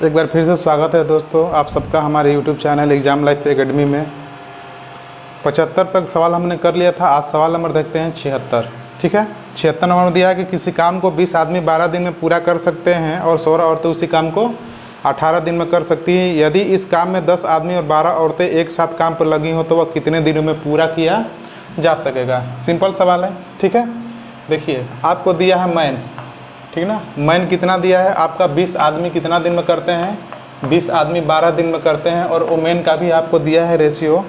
एक बार फिर से स्वागत है दोस्तों आप सबका हमारे YouTube channel exam life academy में। 75 तक सवाल हमने कर लिया था। आज सवाल नंबर देखते हैं 76। ठीक है, 76 नंबर में दिया है कि किसी काम को 20 आदमी 12 दिन में पूरा कर सकते हैं और 16 औरतें उसी काम को 18 दिन में कर सकती हैं। यदि इस काम में 10 आदमी और 12 औरतें एक साथ काम पर लगी हो तो वह कितने दिनों में पूरा किया जा सकेगा। सिंपल सवाल है। ठीक है, देखिए आपको दिया है मैन, ठीक ना, मैन कितना दिया है आपका 20 आदमी कितना दिन में करते हैं, 20 आदमी 12 दिन में करते हैं। और ओमेन का भी आपको दिया है रेशियो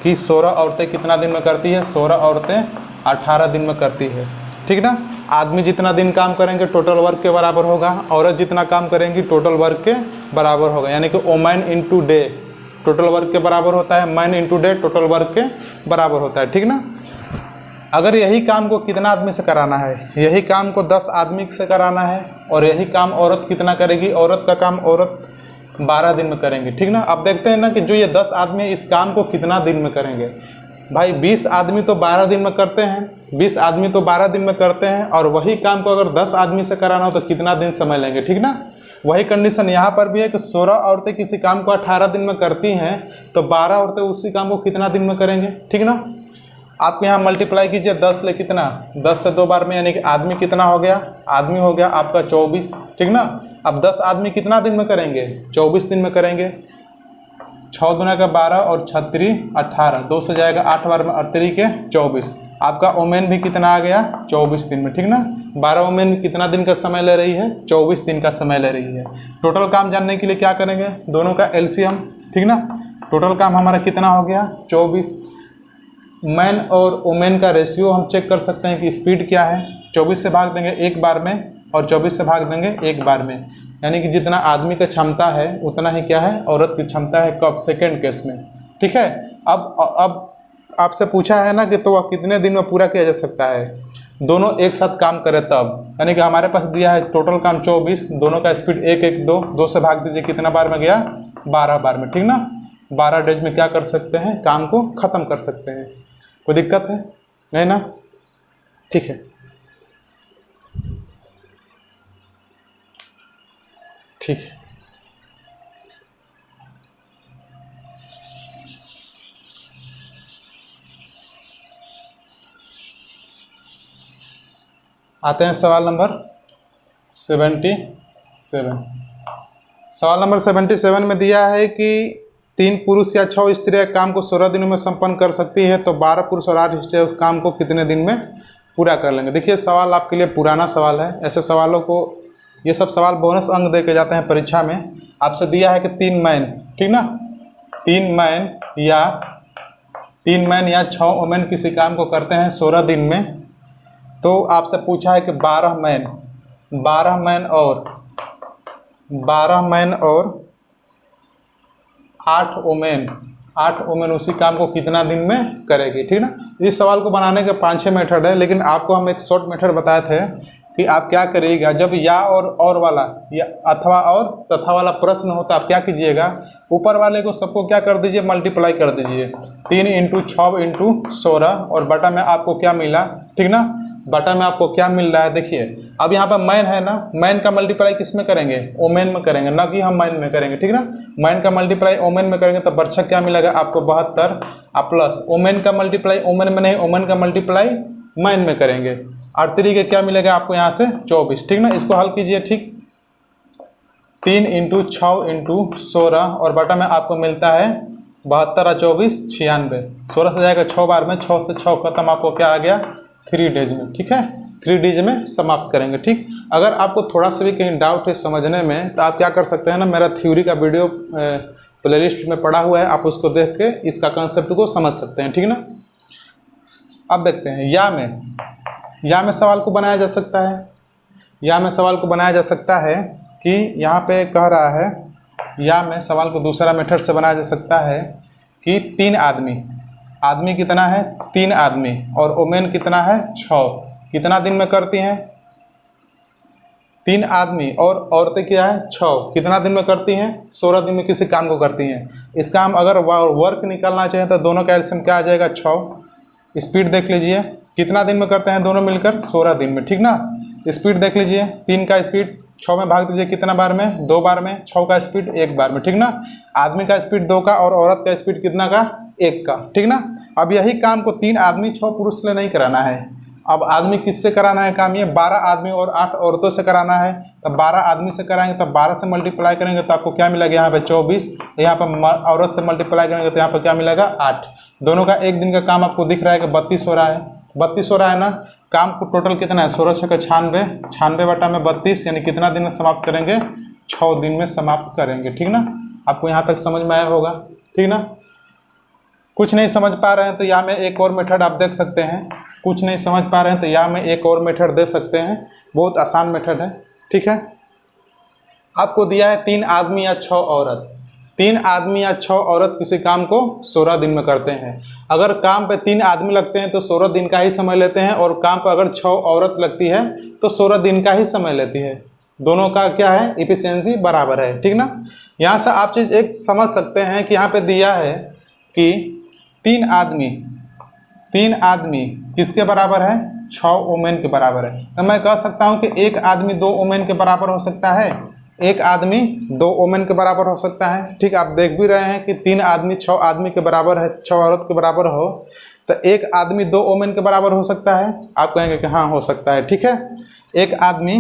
कि 16 औरतें कितना दिन में करती है, 16 औरतें 18 दिन में करती है। ठीक ना, आदमी जितना दिन काम करेंगे टोटल वर्क के बराबर होगा, औरत जितना काम करेंगी टोटल वर्क के बराबर होगा। यानी कि women into day total work के बराबर होता है, man into day total work के बराबर होता है। ठीक ना, अगर यही काम को कितना आदमी से कराना है, यही काम को 10 आदमी से कराना है और यही काम औरत कितना करेगी, औरत का काम औरत 12 दिन में करेंगे। ठीक ना, अब देखते हैं ना कि जो ये 10 आदमी इस काम को कितना दिन में करेंगे। भाई 20 आदमी तो 12 दिन में करते हैं, 20 आदमी तो 12 दिन में करते हैं और वही काम को अगर 10 आदमी से कराना हो तो कितना दिन समय लेंगे। ठीक ना, वही कंडीशन यहाँ पर भी है कि 16 औरतें किसी काम को 18 दिन में करती हैं तो 12 औरतें उसी काम को कितना दिन में करेंगे। ठीक ना, आप यहाँ मल्टीप्लाई कीजिए 10 से कितना, 10 से 2 बार में, यानी कि आदमी कितना हो गया, आदमी हो गया आपका 24। ठीक ना, अब 10 आदमी कितना दिन में करेंगे, 24 दिन में करेंगे। 6 दूना का 12 और 36 18, 2 से जाएगा 8 बार में, 38 के 24। आपका ओमेन भी कितना आ गया, 24 दिन में। ठीक ना, 12 ओमेन कितना दिन का समय ले रही है, 24 दिन का समय ले रही है। टोटल काम जानने के लिए क्या करेंगे, दोनों का एलसीएम। ठीक ना, टोटल काम हमारा कितना हो गया 24। मैन और ओमेन का रेशियो हम चेक कर सकते हैं कि स्पीड क्या है। 24 से भाग देंगे एक बार में और 24 से भाग देंगे एक बार में, यानी कि जितना आदमी का क्षमता है उतना ही क्या है औरत की क्षमता है, कब, सेकेंड केस में। ठीक है, अब आपसे पूछा है ना कि तो वह कितने दिन में पूरा किया जा सकता है, दोनों एक साथ काम करें तब। यानी कि हमारे पास दिया है टोटल काम 24, दोनों का स्पीड 1 1 2, 2 से भाग दीजिए कितना बार में गया, 12 बार में। ठीक ना, 12 डेज में क्या कर सकते हैं, काम को ख़त्म कर सकते हैं। कोई दिक्कत है नहीं ना, ठीक है। ठीक है, आते हैं सवाल नंबर 77। सवाल नंबर 77 में दिया है कि 3 पुरुष या 6 स्त्रियां काम को 16 दिनों में संपन्न कर सकती है तो 12 पुरुष और 8 स्त्रियां उस काम को कितने दिन में पूरा कर लेंगे। देखिए सवाल आपके लिए पुराना सवाल है, ऐसे सवालों को, ये सब सवाल बोनस अंक दे के जाते हैं परीक्षा में। आपसे दिया है कि 3 मैन, ठीक ना, 3 मैन या 6 वुमेन किसी काम को करते हैं 16 दिन में, तो आपसे पूछा है कि 12 मैन और 8 वुमेन उसी काम को कितना दिन में करेगी। ठीक ना, इस सवाल को बनाने के 5-6 मेथड है, लेकिन आपको हम एक शॉर्ट मेथड बताए थे कि आप क्या करिएगा, जब या और वाला या अथवा और तथा वाला प्रश्न होता आप क्या कीजिएगा, ऊपर वाले को सबको क्या कर दीजिए, मल्टीप्लाई कर दीजिए। 3 × 6 × 16 और बटा में आपको क्या मिला। ठीक ना, बटा में आपको क्या मिल रहा है, देखिए अब यहाँ पर मैन है ना, मैन का मल्टीप्लाई किस में करेंगे, ओमेन में करेंगे, ना कि हम मैन में करेंगे। ठीक ना, मैन का मल्टीप्लाई ओमेन में करेंगे तो बर्छक क्या मिलेगा आपको 72 प्लस ओमेन का मल्टीप्लाई ओमेन में नहीं, ओमेन का मल्टीप्लाई मैन में करेंगे, 38 के क्या मिलेगा आपको यहाँ से 24। ठीक ना, इसको हल कीजिए। ठीक, 3 × 6 × 16 और बटा में आपको मिलता है 72 और 24 96। 16 से जाएगा 6 बार में, 6 से 6 खत्म, आपको क्या आ गया 3 डेज में। ठीक है, 3 डेज में समाप्त करेंगे। ठीक, अगर आपको थोड़ा सा भी कहीं डाउट है समझने में तो आप क्या कर सकते हैं ना, मेरा थ्योरी का वीडियो प्लेलिस्ट में पड़ा हुआ है, आप उसको देख के इसका कंसेप्ट को समझ सकते हैं। ठीक ना, अब देखते हैं या में सवाल को बनाया जा सकता है। या में सवाल को बनाया जा सकता है कि यहाँ पे कह रहा है, या में सवाल को दूसरा मेथड से बनाया जा सकता है कि 3 आदमी कितना है, 3 आदमी और वुमेन कितना है 6, कितना दिन में करती हैं, 3 आदमी और औरतें क्या है 6, कितना दिन में करती हैं 16 दिन में किसी काम को करती हैं। इसका हम अगर वर्क निकालना चाहें तो दोनों का एलसीएम क्या आ जाएगा 6। स्पीड देख लीजिए कितना दिन में करते हैं दोनों मिलकर 16 दिन में। ठीक ना, स्पीड देख लीजिए, 3 का स्पीड 6 में भाग दीजिए कितना बार में, 2 बार में। 6 का स्पीड 1 बार में, ठीक ना। आदमी का स्पीड 2 का और औरत का स्पीड कितना का, 1 का, ठीक ना। अब यही काम को 3 आदमी 6 पुरुष से नहीं कराना है। अब आदमी किससे कराना है काम, ये 12 आदमी और 8 औरतों से कराना है। तब 12 आदमी से कराएंगे तब 12 से मल्टीप्लाई करेंगे तो आपको क्या मिलेगा, यहाँ पे 24। यहाँ पर औरत से मल्टीप्लाई करेंगे तो यहाँ पर क्या मिलेगा, 8। दोनों का एक दिन का काम आपको दिख रहा है कि 32 हो रहा है। 32 हो रहा है ना। काम को टोटल कितना है, 16 6 96, 96 बटा में 32, यानी कितना दिन में समाप्त करेंगे, 6 दिन में समाप्त करेंगे, ठीक ना। आपको यहाँ तक समझ में आया होगा, ठीक ना। कुछ नहीं समझ पा रहे हैं तो यहाँ में एक और मेथड आप देख सकते हैं। कुछ नहीं समझ पा रहे हैं तो यहाँ में एक और मेथड दे सकते हैं, बहुत आसान मेथड है, ठीक है। आपको दिया है 3 आदमी या 6 औरत। 3 आदमी या 6 औरत किसी काम को 16 दिन में करते हैं। अगर काम पे 3 आदमी लगते हैं तो 16 दिन का ही समय लेते हैं, और काम पर अगर 6 औरत लगती है तो 16 दिन का ही समय लेती है। दोनों का क्या है, इफिशियंसी बराबर है, ठीक ना। यहाँ से आप चीज़ एक समझ सकते हैं कि यहाँ पे दिया है कि 3 आदमी किसके बराबर है, 6 वुमेन के बराबर है। तो मैं कह सकता हूँ कि 1 आदमी 2 वुमेन के बराबर हो सकता है, 1 आदमी 2 वुमेन के बराबर हो सकता है, ठीक। आप देख भी रहे हैं कि 3 आदमी 6 आदमी के बराबर है, 6 औरत के बराबर हो तो 1 आदमी 2 वुमेन के बराबर हो सकता है। आप कहेंगे कि हाँ हो सकता है, ठीक है। 1 आदमी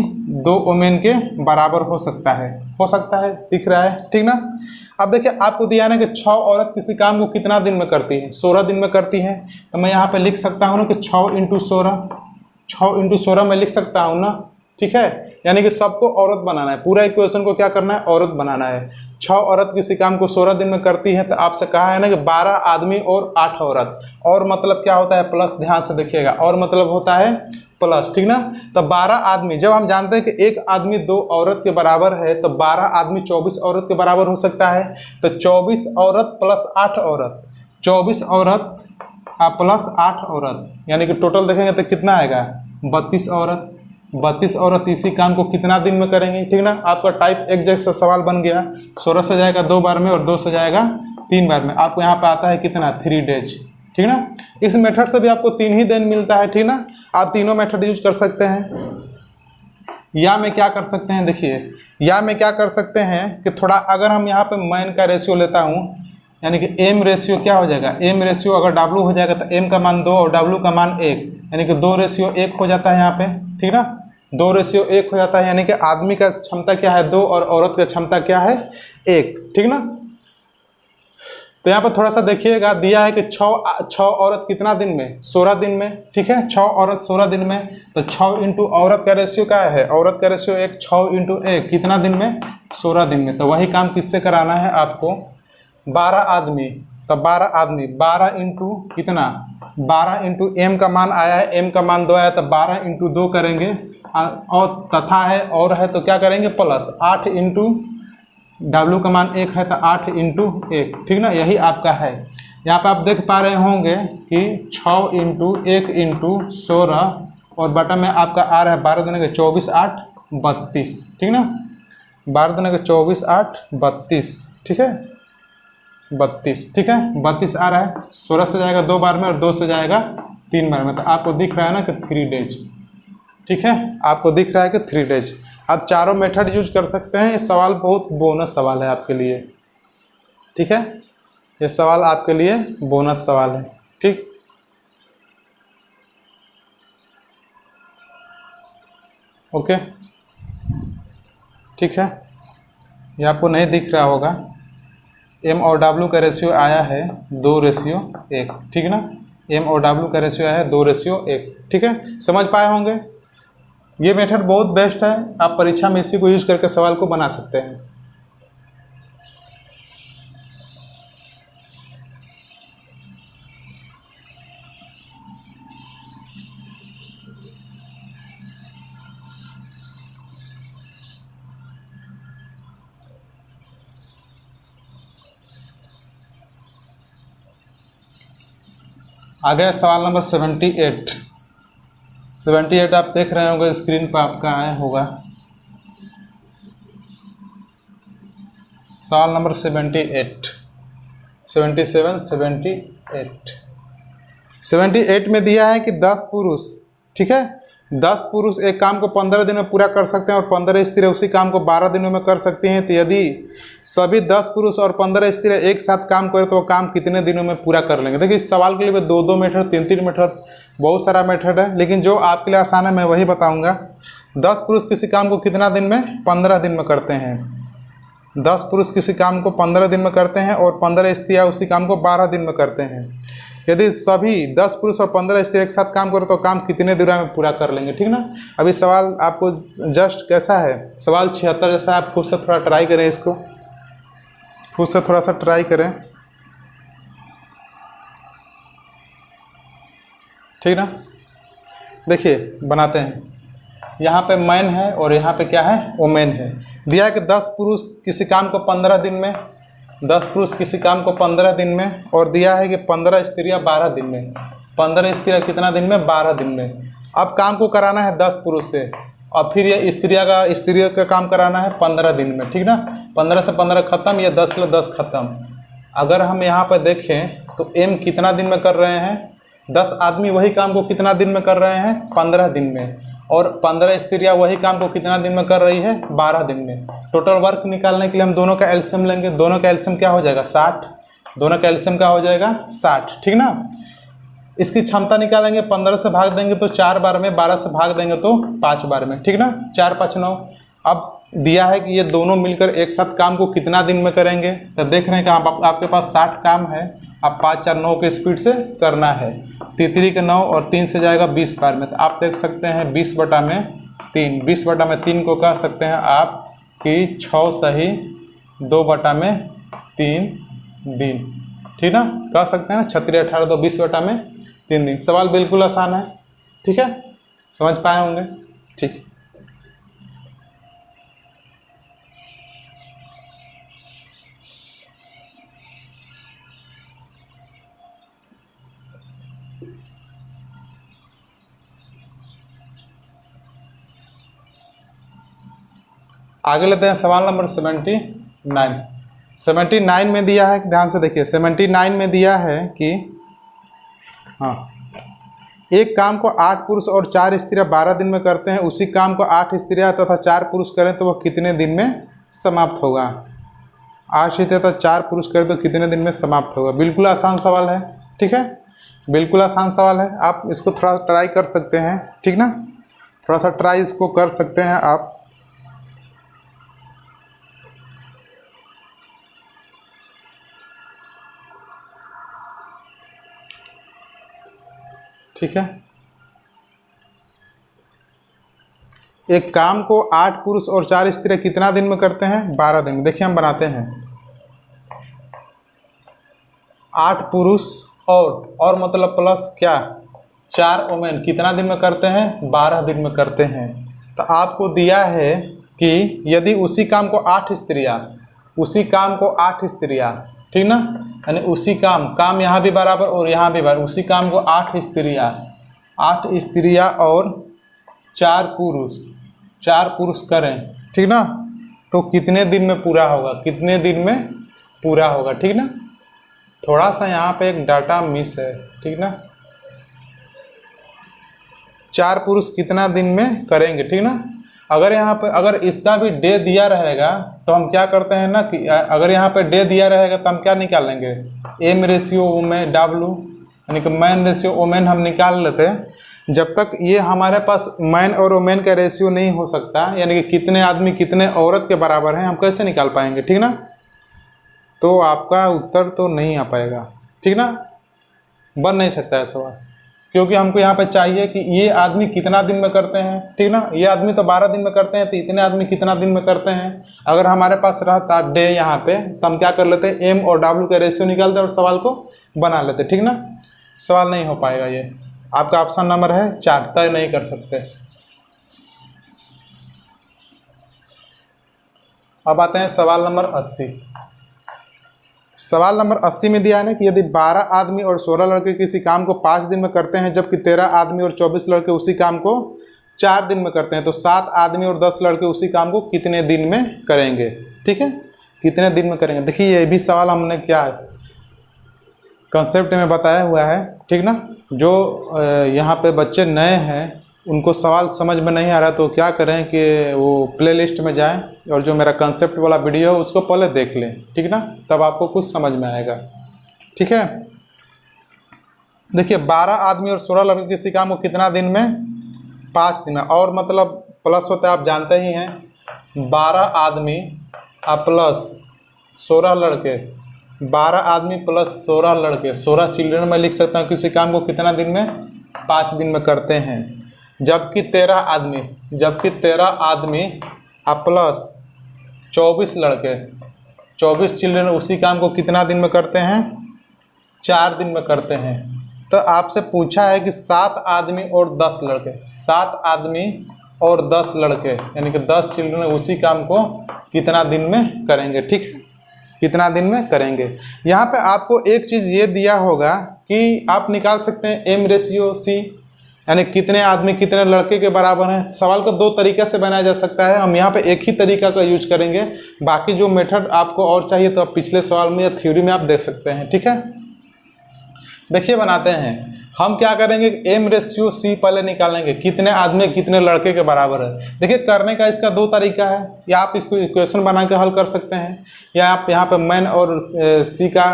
2 वुमेन के बराबर हो सकता है, दिख रहा है, ठीक ना। अब देखिए आपको दिया ना कि 6 औरत किसी काम को कितना दिन में करती है, 16 दिन में करती है। तो मैं यहाँ पे लिख सकता हूँ ना कि 6 × 16 में लिख सकता हूँ ना, ठीक है। यानी कि सबको औरत बनाना है, पूरा इक्वेशन को क्या करना है, औरत बनाना है। 6 औरत किसी काम को 16 दिन में करती है, तो आपसे कहा है ना कि 12 आदमी और 8 औरत। और मतलब क्या होता है, प्लस, ध्यान से देखिएगा, और मतलब होता है प्लस, ठीक ना। तो 12 आदमी, जब हम जानते हैं कि 1 आदमी 2 औरत के बराबर है तो 12 आदमी 24 औरत के बराबर हो सकता है। तो 24 औरत प्लस 8 औरत, 24 औरत प्लस 8 औरत, यानी कि टोटल देखेंगे तो कितना आएगा, 32 औरत। 32 औरत इसी काम को कितना दिन में करेंगे, ठीक ना। आपका टाइप एग्जैक्ट सा सवाल बन गया। 16 से जाएगा 2 बार में और 2 से जाएगा 3 बार में। आपको यहाँ पे आता है कितना, 3 डेज, ठीक ना। इस मेथड से भी आपको 3 ही दिन मिलता है, ठीक ना। आप तीनों मेथड यूज कर सकते हैं। या में क्या कर सकते हैं, देखिए या में क्या कर सकते हैं कि थोड़ा अगर हम यहाँ पे मैन का रेशियो लेता हूँ, यानी कि एम रेशियो क्या हो जाएगा, एम रेशियो अगर W हो जाएगा तो एम का मान 2 और W का मान 1, यानी कि 2 रेशियो 1 हो जाता है यहाँ पे, ठीक ना। 2 रेशियो 1 हो जाता है, यानी कि आदमी का क्षमता क्या है, 2 और औरत की क्षमता क्या है, 1, ठीक ना। तो यहाँ पर थोड़ा सा देखिएगा, दिया है कि 6 औरत कितना दिन में, 16 दिन में, ठीक है। 6 औरत 16 दिन में, तो 6 × औरत का रेशियो क्या है, औरत का रेशियो 1, 6 × 1 कितना दिन में, 16 दिन में। तो वही काम किससे कराना है आपको, 12 आदमी। तो 12 आदमी 12 × कितना, 12 × m का मान आया है, m का मान 2 आया, तो 12 × 2 करेंगे, और तथा है और है तो क्या करेंगे, प्लस 8 × W का मान 1 है तो 8 × 1, ठीक ना। यही आपका है। यहाँ पे आप देख पा रहे होंगे कि 6 × 1 × 16 और बटा में आपका आ रहा है 12 दूनी के 24 8 32, ठीक ना। 12 दूनी के 24 8 32, ठीक है, 32, ठीक है, 32 आ रहा है। 16 से जाएगा 2 बार में और 2 से जाएगा 3 बार में, तो आपको दिख रहा है ना कि 3 डेज, ठीक है, आपको दिख रहा है कि 3 डेज। आप चारों मेथड यूज कर सकते हैं। ये सवाल बहुत बोनस सवाल है आपके लिए, ठीक है। ये सवाल आपके लिए बोनस सवाल है, ठीक। ओके, ठीक है। ये आपको नहीं दिख रहा होगा, M और W का रेशियो आया है 2:1, ठीक ना। M और W का रेशियो आया है 2:1, ठीक है। समझ पाए होंगे। ये मेथड बहुत बेस्ट है, आप परीक्षा में इसी को यूज करके सवाल को बना सकते हैं। आ गया सवाल नंबर 78 आप देख रहे होंगे स्क्रीन पर आपका आया होगा। सवाल नंबर 78 78 में दिया है कि 10 पुरुष, ठीक है, 10 पुरुष एक काम को 15 दिन में पूरा कर सकते हैं और 15 स्त्रियाँ उसी काम को 12 दिनों में कर सकती हैं। तो यदि सभी 10 पुरुष और 15 स्त्रियाँ एक साथ काम करें तो वो काम कितने दिनों में पूरा कर लेंगे। देखिए इस सवाल के लिए 2 मेथड 3 मेथड बहुत सारा मेथड है, लेकिन जो आपके लिए आसान है मैं वही बताऊँगा। 10 पुरुष किसी काम को कितना दिन में, 15 दिन में करते हैं। 10 पुरुष किसी काम को 15 दिन में करते हैं और 15 स्त्रियाँ उसी काम को 12 दिन में करते हैं। यदि सभी 10 पुरुष और 15 स्त्री एक साथ काम करें तो काम कितने दिन में पूरा कर लेंगे, ठीक ना। अभी सवाल आपको जस्ट कैसा है, सवाल 76 जैसा। आप खुद से थोड़ा ट्राई करें, इसको खुद से थोड़ा सा ट्राई करें, ठीक ना। देखिए बनाते हैं, यहाँ पे मैन है और यहाँ पे क्या है, वोमेन है। दिया है कि 10 पुरुष किसी काम को 15 दिन में, 10 पुरुष किसी काम को 15 दिन में, और दिया है कि 15 स्त्रियाँ 12 दिन में। 15 स्त्रियाँ कितना दिन में, 12 दिन में। अब काम को कराना है 10 पुरुष से और फिर ये स्त्रियों का काम कराना है 15 दिन में, ठीक ना। 15 से 15 खत्म, या 10 से 10 खत्म। अगर हम यहाँ पर देखें तो एम कितना दिन में कर रहे हैं, 10 आदमी वही काम को कितना दिन में कर रहे हैं, 15 दिन में, और 15 स्त्रियाँ वही काम को कितना दिन में कर रही है, 12 दिन में। टोटल वर्क निकालने के लिए हम दोनों का एलसीएम लेंगे। दोनों का एलसीएम क्या हो जाएगा, 60। दोनों का एलसीएम क्या हो जाएगा, 60, ठीक ना। इसकी क्षमता निकालेंगे, 15 से भाग देंगे तो 4 बार में, 12 से भाग देंगे तो 5 बार में, ठीक ना। 4 5 9। अब दिया है कि ये दोनों मिलकर एक साथ काम को कितना दिन में करेंगे। तो देख रहे हैं कि आपके पास 60 काम है, आप 5 4 9 के स्पीड से करना है। 3 के 9 और 3 से जाएगा 20 बार में। तो आप देख सकते हैं 20/3, 20/3 को कह सकते हैं आप कि 6 सही 2/3 दिन, ठीक ना, कह सकते हैं ना। 36 18 तो 20/3 दिन। सवाल बिल्कुल आसान है, ठीक है, समझ पाए होंगे, ठीक। आगे लेते हैं सवाल नंबर 79। 79 में दिया है, ध्यान से देखिए। 79 में दिया है कि हाँ, एक काम को 8 पुरुष और 4 स्त्रियाँ 12 दिन में करते हैं, उसी काम को 8 स्त्रियाँ तथा 4 पुरुष करें तो वह कितने दिन में समाप्त होगा। 8 स्त्रियाँ तथा 4 पुरुष करें तो कितने दिन में समाप्त होगा। बिल्कुल आसान सवाल है, ठीक है, बिल्कुल आसान सवाल है। आप इसको थोड़ा ट्राई कर सकते हैं, ठीक ना, थोड़ा सा ट्राई इसको कर सकते हैं आप। ठीक है, एक काम को 8 पुरुष और 4 स्त्रियाँ कितना दिन में करते हैं, 12 दिन में। देखिए हम बनाते हैं 8 पुरुष और मतलब प्लस क्या, 4 वोमेन कितना दिन में करते हैं, 12 दिन में करते हैं। तो आपको दिया है कि यदि उसी काम को 8 स्त्रियाँ, ठीक ना, यानी उसी काम यहाँ भी बराबर और यहाँ भी बराबर, उसी काम को 8 स्त्रियाँ और 4 पुरुष करें, ठीक ना, तो कितने दिन में पूरा होगा, कितने दिन में पूरा होगा, ठीक ना। थोड़ा सा यहाँ पे एक डाटा मिस है, ठीक ना। 4 पुरुष कितना दिन में करेंगे, ठीक ना। अगर यहाँ पे अगर इसका भी डे दिया रहेगा तो हम क्या करते हैं ना कि अगर यहाँ पे डे दिया रहेगा तो हम क्या निकालेंगे, एम रेशियो ओमेन डब्लू, यानी कि मैन रेशियो ओमेन हम निकाल लेते हैं। जब तक ये हमारे पास मैन और वोमेन का रेशियो नहीं हो सकता, यानी कि कितने आदमी कितने औरत के बराबर हैं, हम कैसे निकाल पाएंगे, ठीक ना। तो आपका उत्तर तो नहीं आ पाएगा, ठीक ना, बन नहीं सकता है सवाल, क्योंकि हमको यहाँ पे चाहिए कि ये आदमी कितना दिन में करते हैं, ठीक ना। ये आदमी तो 12 दिन में करते हैं, तो इतने आदमी कितना दिन में करते हैं। अगर हमारे पास रहता डे यहाँ पे तो हम क्या कर लेते, एम और डब्ल्यू का रेशियो निकालते और सवाल को बना लेते, ठीक ना। सवाल नहीं हो पाएगा, ये आपका ऑप्शन नंबर है 4, तय नहीं कर सकते। अब आते हैं सवाल नंबर 80। सवाल नंबर 80 में दिया है ना कि यदि 12 आदमी और 16 लड़के किसी काम को 5 दिन में करते हैं, जबकि 13 आदमी और 24 लड़के उसी काम को 4 दिन में करते हैं, तो 7 आदमी और 10 लड़के उसी काम को कितने दिन में करेंगे, ठीक है, कितने दिन में करेंगे। देखिए ये भी सवाल हमने क्या कंसेप्ट में बताया हुआ है, ठीक ना। जो यहाँ पे बच्चे नए हैं उनको सवाल समझ में नहीं आ रहा तो क्या करें कि वो प्लेलिस्ट में जाएं और जो मेरा कंसेप्ट वाला वीडियो है उसको पहले देख लें, ठीक ना, तब आपको कुछ समझ में आएगा। ठीक है, देखिए 12 आदमी और 16 लड़के किसी काम को कितना दिन में, 5 दिन में। और मतलब प्लस होता है, आप जानते ही हैं, 12 आदमी प्लस 16 लड़के, 12 आदमी प्लस 16 लड़के, 16 चिल्ड्रन में लिख सकता हूँ किसी काम को कितना दिन में, 5 दिन में करते हैं। जबकि 13 आदमी प्लस 24 लड़के, 24 चिल्ड्रन उसी काम को कितना दिन में करते हैं, 4 दिन में करते हैं। तो आपसे पूछा है कि 7 आदमी और 10 लड़के, 7 आदमी और 10 लड़के यानी कि 10 चिल्ड्रन उसी काम को कितना दिन में करेंगे। ठीक है, कितना दिन में करेंगे। यहाँ पे आपको एक चीज़ ये दिया होगा कि आप निकाल सकते हैं एम रेशियो सी, यानी कितने आदमी कितने लड़के के बराबर हैं। सवाल को 2 तरीके से बनाया जा सकता है, हम यहाँ पे एक ही तरीका का यूज करेंगे। बाकी जो मेथड आपको और चाहिए तो आप पिछले सवाल में या थ्योरी में आप देख सकते हैं। ठीक है, देखिए बनाते हैं। हम क्या करेंगे, एम रेशियो सी पहले निकालेंगे, कितने आदमी कितने लड़के के बराबर है। देखिए करने का इसका 2 तरीका है, या आप इसको इक्वेशन बना के हल कर सकते हैं, या आप यहाँ पे मैन और सी का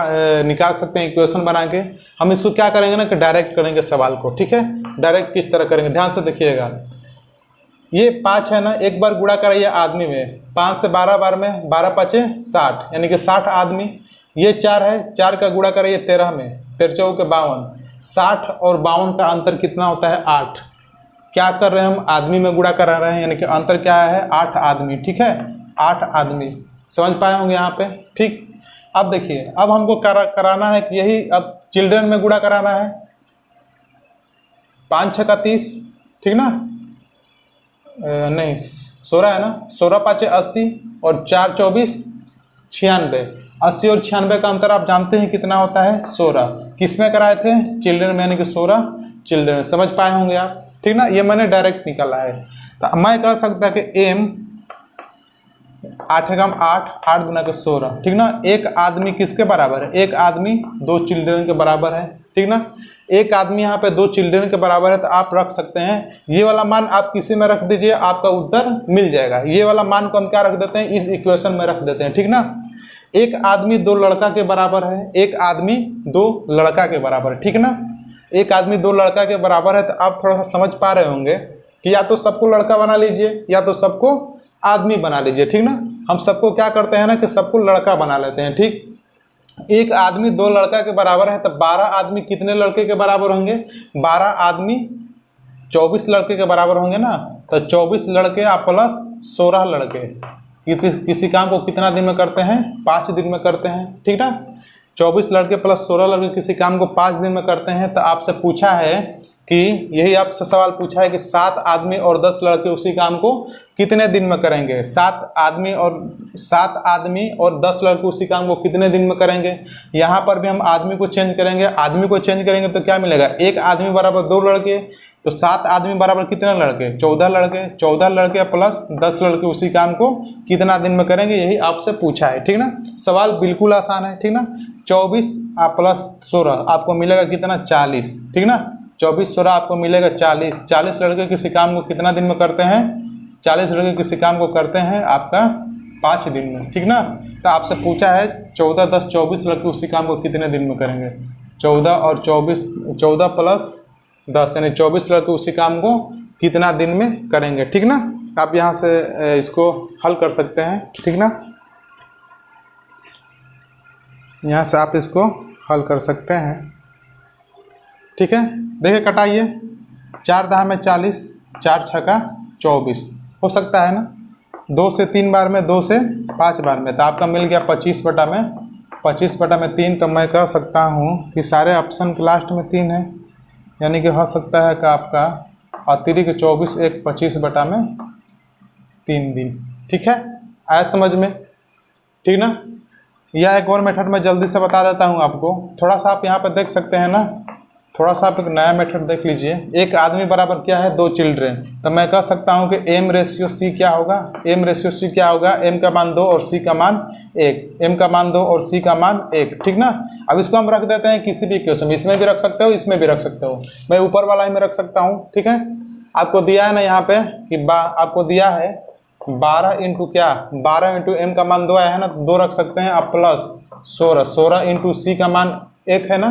निकाल सकते हैं इक्वेशन बना के। हम इसको क्या करेंगे ना कि डायरेक्ट करेंगे सवाल को। ठीक है, डायरेक्ट किस तरह करेंगे, ध्यान से देखिएगा। ये 5 है ना, एक बार गुणा कराइए आदमी में, 5 से 12 बार में, 12 5 60 यानी कि 60 आदमी। ये 4 है, 4 का गुणा कराइए 13 में, 13 चौके 52, 60 और 52 का अंतर कितना होता है, 8। क्या कर रहे हैं हम, आदमी में गुणा करा रहे हैं, यानी कि अंतर क्या है, 8 आदमी। ठीक है, 8 आदमी, समझ पाए होंगे यहाँ पे। ठीक, अब देखिए, अब हमको कराना है कि यही अब चिल्ड्रन में गुणा कराना है। 5 6 का 30, ठीक ना, नहीं 16 है ना, 16 5 80 और 4 24 96। 80 और 96 का अंतर आप जानते हैं कितना होता है, 16। किस में कराए थे, चिल्ड्रन में, यानी कि 16 चिल्ड्रन। समझ पाए होंगे आप, ठीक ना। ये मैंने डायरेक्ट निकाला है। तो मैं कह सकता कि एम 8 एकम 8, 8 गुना के 16, ठीक ना। एक आदमी किसके बराबर है, एक आदमी 2 चिल्ड्रन के बराबर है, ठीक ना। एक आदमी यहाँ पे 2 चिल्ड्रन के बराबर है, तो आप रख सकते हैं ये वाला मान आप किसी में रख दीजिए, आपका उत्तर मिल जाएगा। ये वाला मान को हम क्या रख देते हैं, इस इक्वेशन में रख देते हैं, ठीक ना। एक आदमी 2 लड़का के बराबर है, एक आदमी 2 लड़का के बराबर है, ठीक ना। एक आदमी 2 लड़का के बराबर है, तो आप थोड़ा सा समझ पा रहे होंगे कि या तो सबको लड़का बना लीजिए या तो सबको आदमी बना लीजिए, ठीक ना। हम सबको क्या करते हैं ना कि सबको लड़का बना लेते हैं, ठीक। एक आदमी 2 लड़का के बराबर है, तो 12 आदमी कितने लड़के के बराबर होंगे, 12 आदमी 24 लड़के के बराबर होंगे ना। तो 24 लड़के आप प्लस 16 लड़के किसी काम को कितना दिन में करते हैं, 5 दिन में करते हैं, ठीक ना। 24 लड़के प्लस 16 लड़के किसी काम को 5 दिन में करते हैं। तो आपसे पूछा है कि यही आपसे सवाल पूछा है कि 7 आदमी और 10 लड़के उसी काम को कितने दिन में करेंगे। 7 आदमी और 10 लड़के उसी काम को कितने दिन में करेंगे। यहाँ पर भी हम आदमी को चेंज करेंगे, आदमी को चेंज करेंगे तो क्या मिलेगा, एक आदमी बराबर 2 लड़के, तो 7 आदमी बराबर कितने लड़के, 14 लड़के, 14 लड़के प्लस 10 लड़के उसी काम को कितना दिन में करेंगे, यही आपसे पूछा है, ठीक ना। सवाल बिल्कुल आसान है, ठीक ना। 24 प्लस 16 आपको मिलेगा कितना, 40, ठीक ना। 24 16 आपको मिलेगा 40। 40 लड़के किसी काम को कितना दिन में करते हैं, 40 लड़के किसी काम को करते हैं आपका 5 दिन में, ठीक ना। तो आपसे पूछा है 14 10 24 लड़के उसी काम को कितने दिन में करेंगे। 14 और 24, 14 प्लस 10 यानी 24 लड़के उसी काम को कितना दिन में करेंगे, ठीक ना। आप यहाँ से इसको हल कर सकते हैं, ठीक ना। यहाँ से आप इसको हल कर सकते हैं, ठीक है। देखिए कटाइए, 4 दाह में 40, 4 छक्का 24 हो सकता है ना। 2 से 3 बार में, 2 से 5 बार में, तो आपका मिल गया 25 बटा में 3। तो मैं कह सकता हूँ कि सारे ऑप्शन के लास्ट में 3 है, यानी कि हो सकता है कि आपका अतिरिक्त 24 एक 25 बटा में 3 दिन, ठीक है। आया समझ में, ठीक ना। या एक और मेथड मैं जल्दी से बता देता हूँ आपको, थोड़ा सा आप यहाँ पर देख सकते हैं ना, थोड़ा सा आप एक नया मेथड देख लीजिए। एक आदमी बराबर क्या है, 2 चिल्ड्रेन। तो मैं कह सकता हूँ कि एम रेशियो सी क्या होगा, एम रेशियो सी क्या होगा, एम का मान 2 और सी का मान 1, एम का मान 2 और सी का मान 1, ठीक ना। अब इसको हम रख देते हैं किसी भी इक्वेशन में, इसमें भी रख सकते हो, इसमें भी रख सकते हो, मैं ऊपर वाला ही में रख सकता हूँ, ठीक है। आपको दिया है ना यहाँ पे कि आपको दिया है 12 इंटू क्या, 12 इंटू एम का मान 2 आया है ना, 2 रख सकते हैं। अब प्लस 16 इंटू सी का मान 1 है ना,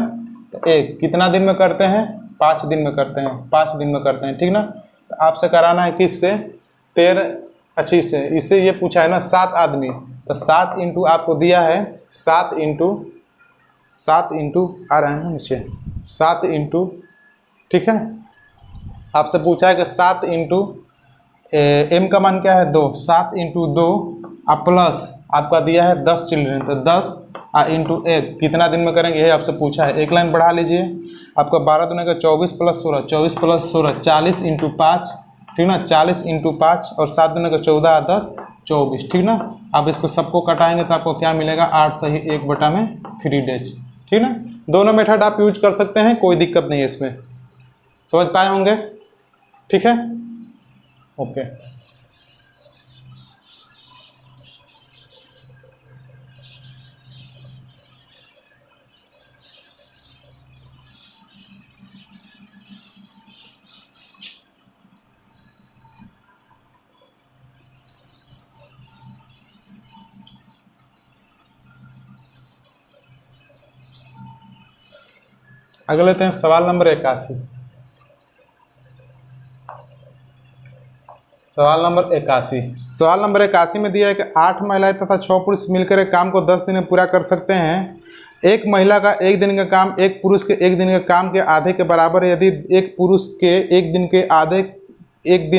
तो 1 कितना दिन में करते हैं, 5 दिन में करते हैं, 5 दिन में करते हैं, ठीक ना। तो आपसे कराना है किससे, 13 अच्छी से, इससे ये पूछा है ना 7 आदमी, तो 7 इंटू आपको दिया है 7 इंटू आ रहा है ना नीचे, 7 इंटू, ठीक है। आपसे पूछा है कि 7 इंटू एम का मान क्या है 2, 7 इंटू 2 आप प्लस आपका दिया है 10 चिल्ड्रेन, तो 10 इंटू 1 कितना दिन में करेंगे, ये आपसे पूछा है। एक लाइन बढ़ा लीजिए, आपका 12 दूनी का 24 प्लस 16, 24 प्लस 16 40 इंटू 5, ठीक ना, 40 इंटू 5 और 7 दूनी का 14 10 24, ठीक ना। आप इसको सबको कटाएंगे तो आपको क्या मिलेगा, 8 सही 1/3 डेज, ठीक ना। दोनों मेथड आप यूज कर सकते हैं, कोई दिक्कत नहीं है इसमें, समझ पाए होंगे, ठीक है, ओके। अगले लेते हैं सवाल नंबर 81। सवाल नंबर 81 में दिया है कि 8 महिलाएं तथा 6 पुरुष मिलकर एक काम को 10 दिन में पूरा कर सकते हैं। एक महिला का एक दिन का काम एक पुरुष के एक दिन के काम के आधे के बराबर है। यदि एक पुरुष के एक दिन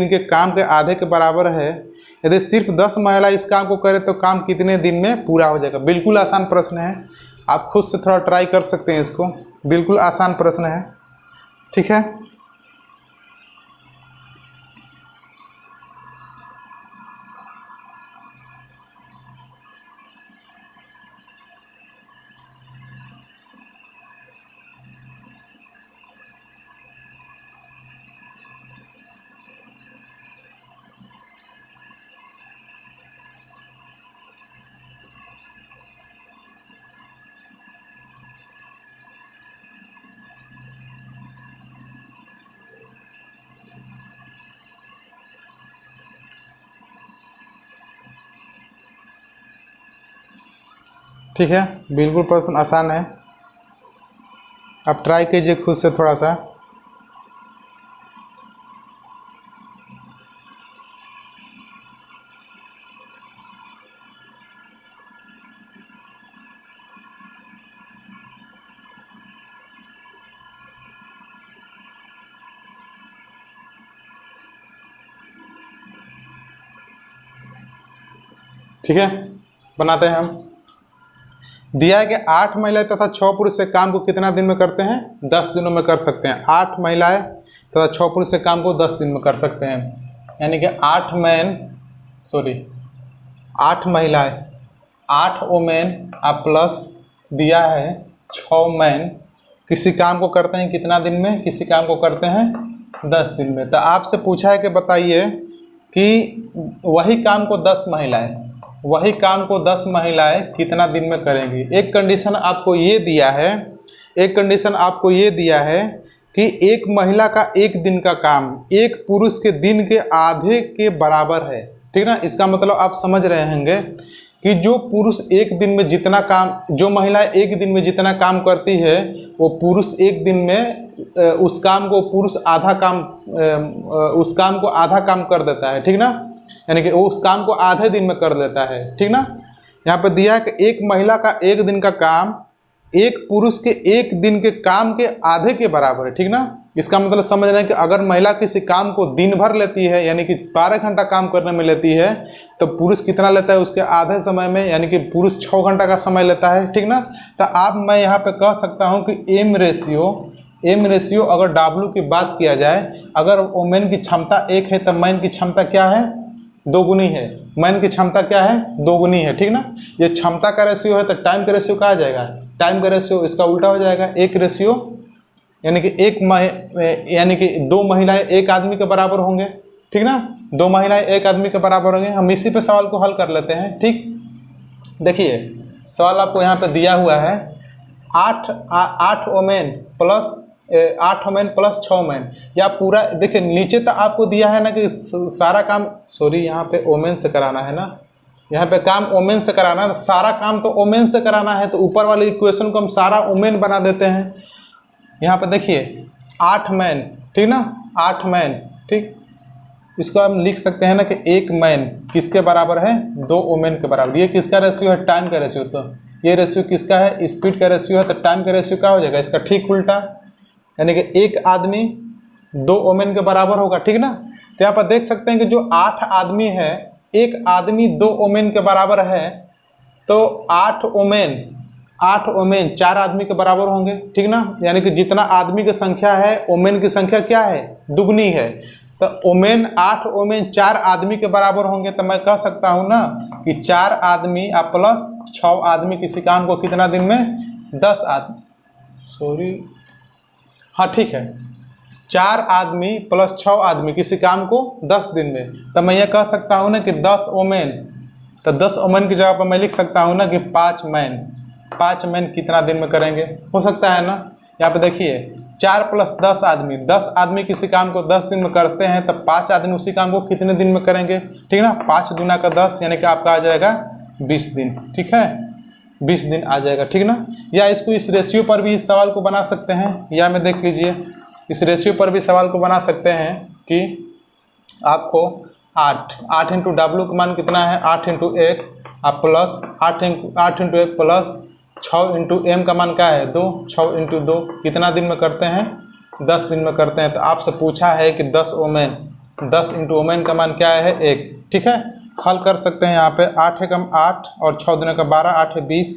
के काम के आधे के बराबर है, यदि सिर्फ 10 महिला इस काम को करें तो काम कितने दिन में पूरा हो जाएगा। बिल्कुल आसान प्रश्न है, आप खुद से थोड़ा ट्राई कर सकते हैं इसको, बिल्कुल आसान प्रश्न है, ठीक है। ठीक है, बिल्कुल प्रश्न आसान है, आप ट्राई कीजिए खुद से थोड़ा सा। ठीक है, बनाते हैं हम। दिया है कि 8 महिलाएं तथा 6 पुरुष से काम को कितना दिन में करते हैं, 10 दिनों में कर सकते हैं। 8 महिलाएं तथा 6 पुरुष से काम को 10 दिन में कर सकते हैं, यानी कि 8 महिलाएं 8 वोमेन आप प्लस दिया है 6 मैन किसी काम को करते हैं कितना दिन में, किसी काम को करते हैं 10 दिन में। तो आपसे पूछा है कि बताइए कि वही काम को 10 महिलाएं कितना दिन में करेंगी। एक कंडीशन आपको ये दिया है, कि एक महिला का एक दिन का काम एक पुरुष के दिन के आधे के बराबर है, ठीक ना। इसका मतलब आप समझ रहे होंगे कि जो पुरुष एक दिन में जितना काम, जो महिला एक दिन में जितना काम करती है वो पुरुष एक दिन में उस काम को पुरुष आधा काम उस काम को आधा काम कर देता है, ठीक ना, यानी कि वो उस काम को आधे दिन में कर देता है, ठीक ना। यहाँ पे दिया है कि एक महिला का एक दिन का काम एक पुरुष के एक दिन के काम के आधे के बराबर है, ठीक ना। इसका मतलब समझ रहे हैं कि अगर महिला किसी काम को दिन भर लेती है, यानी कि 12 घंटा काम करने में लेती है, तो पुरुष कितना लेता है उसके आधे समय में, यानी कि पुरुष 6 घंटा का समय लेता है, ठीक ना। तो आप मैं यहाँ पे कह सकता हूँ कि एम रेशियो अगर W की बात किया जाए, अगर वोमेन की क्षमता 1 है तो मैन की क्षमता क्या है, 2 गुनी है। मैन की क्षमता क्या है, 2 गुनी है, ठीक ना। ये क्षमता का रेशियो है तो टाइम का रेशियो कहा जाएगा, टाइम का रेशियो इसका उल्टा हो जाएगा। एक रेशियो यानी कि 2 महिलाएं एक आदमी के बराबर होंगे, ठीक ना, 2 महिलाएं एक आदमी के बराबर होंगे। हम इसी पे सवाल को हल कर लेते हैं, ठीक। देखिए सवाल आपको यहाँ पे दिया हुआ है 8 women plus 8 women plus 6 women, या पूरा देखिए नीचे तो आपको दिया है ना कि सारा काम, सॉरी यहाँ पे ओमेन से कराना है ना, यहाँ पे काम ओमेन से कराना है, सारा काम तो ओमेन से कराना है, तो ऊपर वाले इक्वेशन को हम सारा ओमेन बना देते हैं। यहाँ पे देखिए 8 मैन, ठीक ना, 8 मैन, ठीक, इसको हम लिख सकते हैं ना कि 1 मैन किसके बराबर है, 2 ओमेन के बराबर। ये किसका रेशियो है, टाइम का रेशियो, तो ये रेशियो किसका है, स्पीड का रेशियो है, तो टाइम का रेशियो क्या हो जाएगा, इसका ठीक उल्टा, यानी कि 1 आदमी 2 ओमेन के बराबर होगा, ठीक ना। तो यहाँ पर देख सकते हैं कि जो 8 आदमी है, 1 आदमी 2 ओमेन के बराबर है, तो 8 ओमेन 4 आदमी के बराबर होंगे, ठीक ना। यानी कि जितना आदमी की संख्या है, ओमेन की संख्या क्या है, दुगनी है, तो ओमेन 8 ओमेन 4 आदमी के बराबर होंगे। तो मैं कह सकता हूं ना कि 4 आदमी प्लस 6 आदमी किसी काम को कितना दिन में, 10 आदमी, सॉरी हाँ ठीक है, 4 आदमी प्लस 6 आदमी किसी काम को 10 दिन में। तो मैं ये कह सकता हूँ ना कि 10 ओमेन, तो 10 ओमेन की जगह पर मैं लिख सकता हूँ ना कि 5 मैन कितना दिन में करेंगे, हो सकता है ना। यहाँ पे देखिए 4 प्लस 10 आदमी, 10 आदमी किसी काम को 10 दिन में करते हैं, तो 5 आदमी उसी काम को कितने दिन में करेंगे, ठीक ना। 5 दूना का 10 यानी कि आपका आ जाएगा 20 दिन, ठीक है, 20 दिन आ जाएगा, ठीक ना। या इसको इस रेशियो पर भी इस सवाल को बना सकते हैं, या में देख लीजिए इस रेशियो पर भी सवाल को बना सकते हैं कि आपको 8 इंटू डब्ल्यू का मान कितना है, 8 into 1 plus 8 into 1 plus 6 into M का मान क्या है, 2, 6 इंटू 2 कितना दिन में करते हैं, 10 दिन में करते हैं। तो आपसे पूछा है कि 10 ओमेन, 10 इंटू ओमेन का मान क्या है, 1, ठीक है। हल कर सकते हैं यहाँ पे, 8 एकम 8 और 6 दूने का 12, 8 है 20,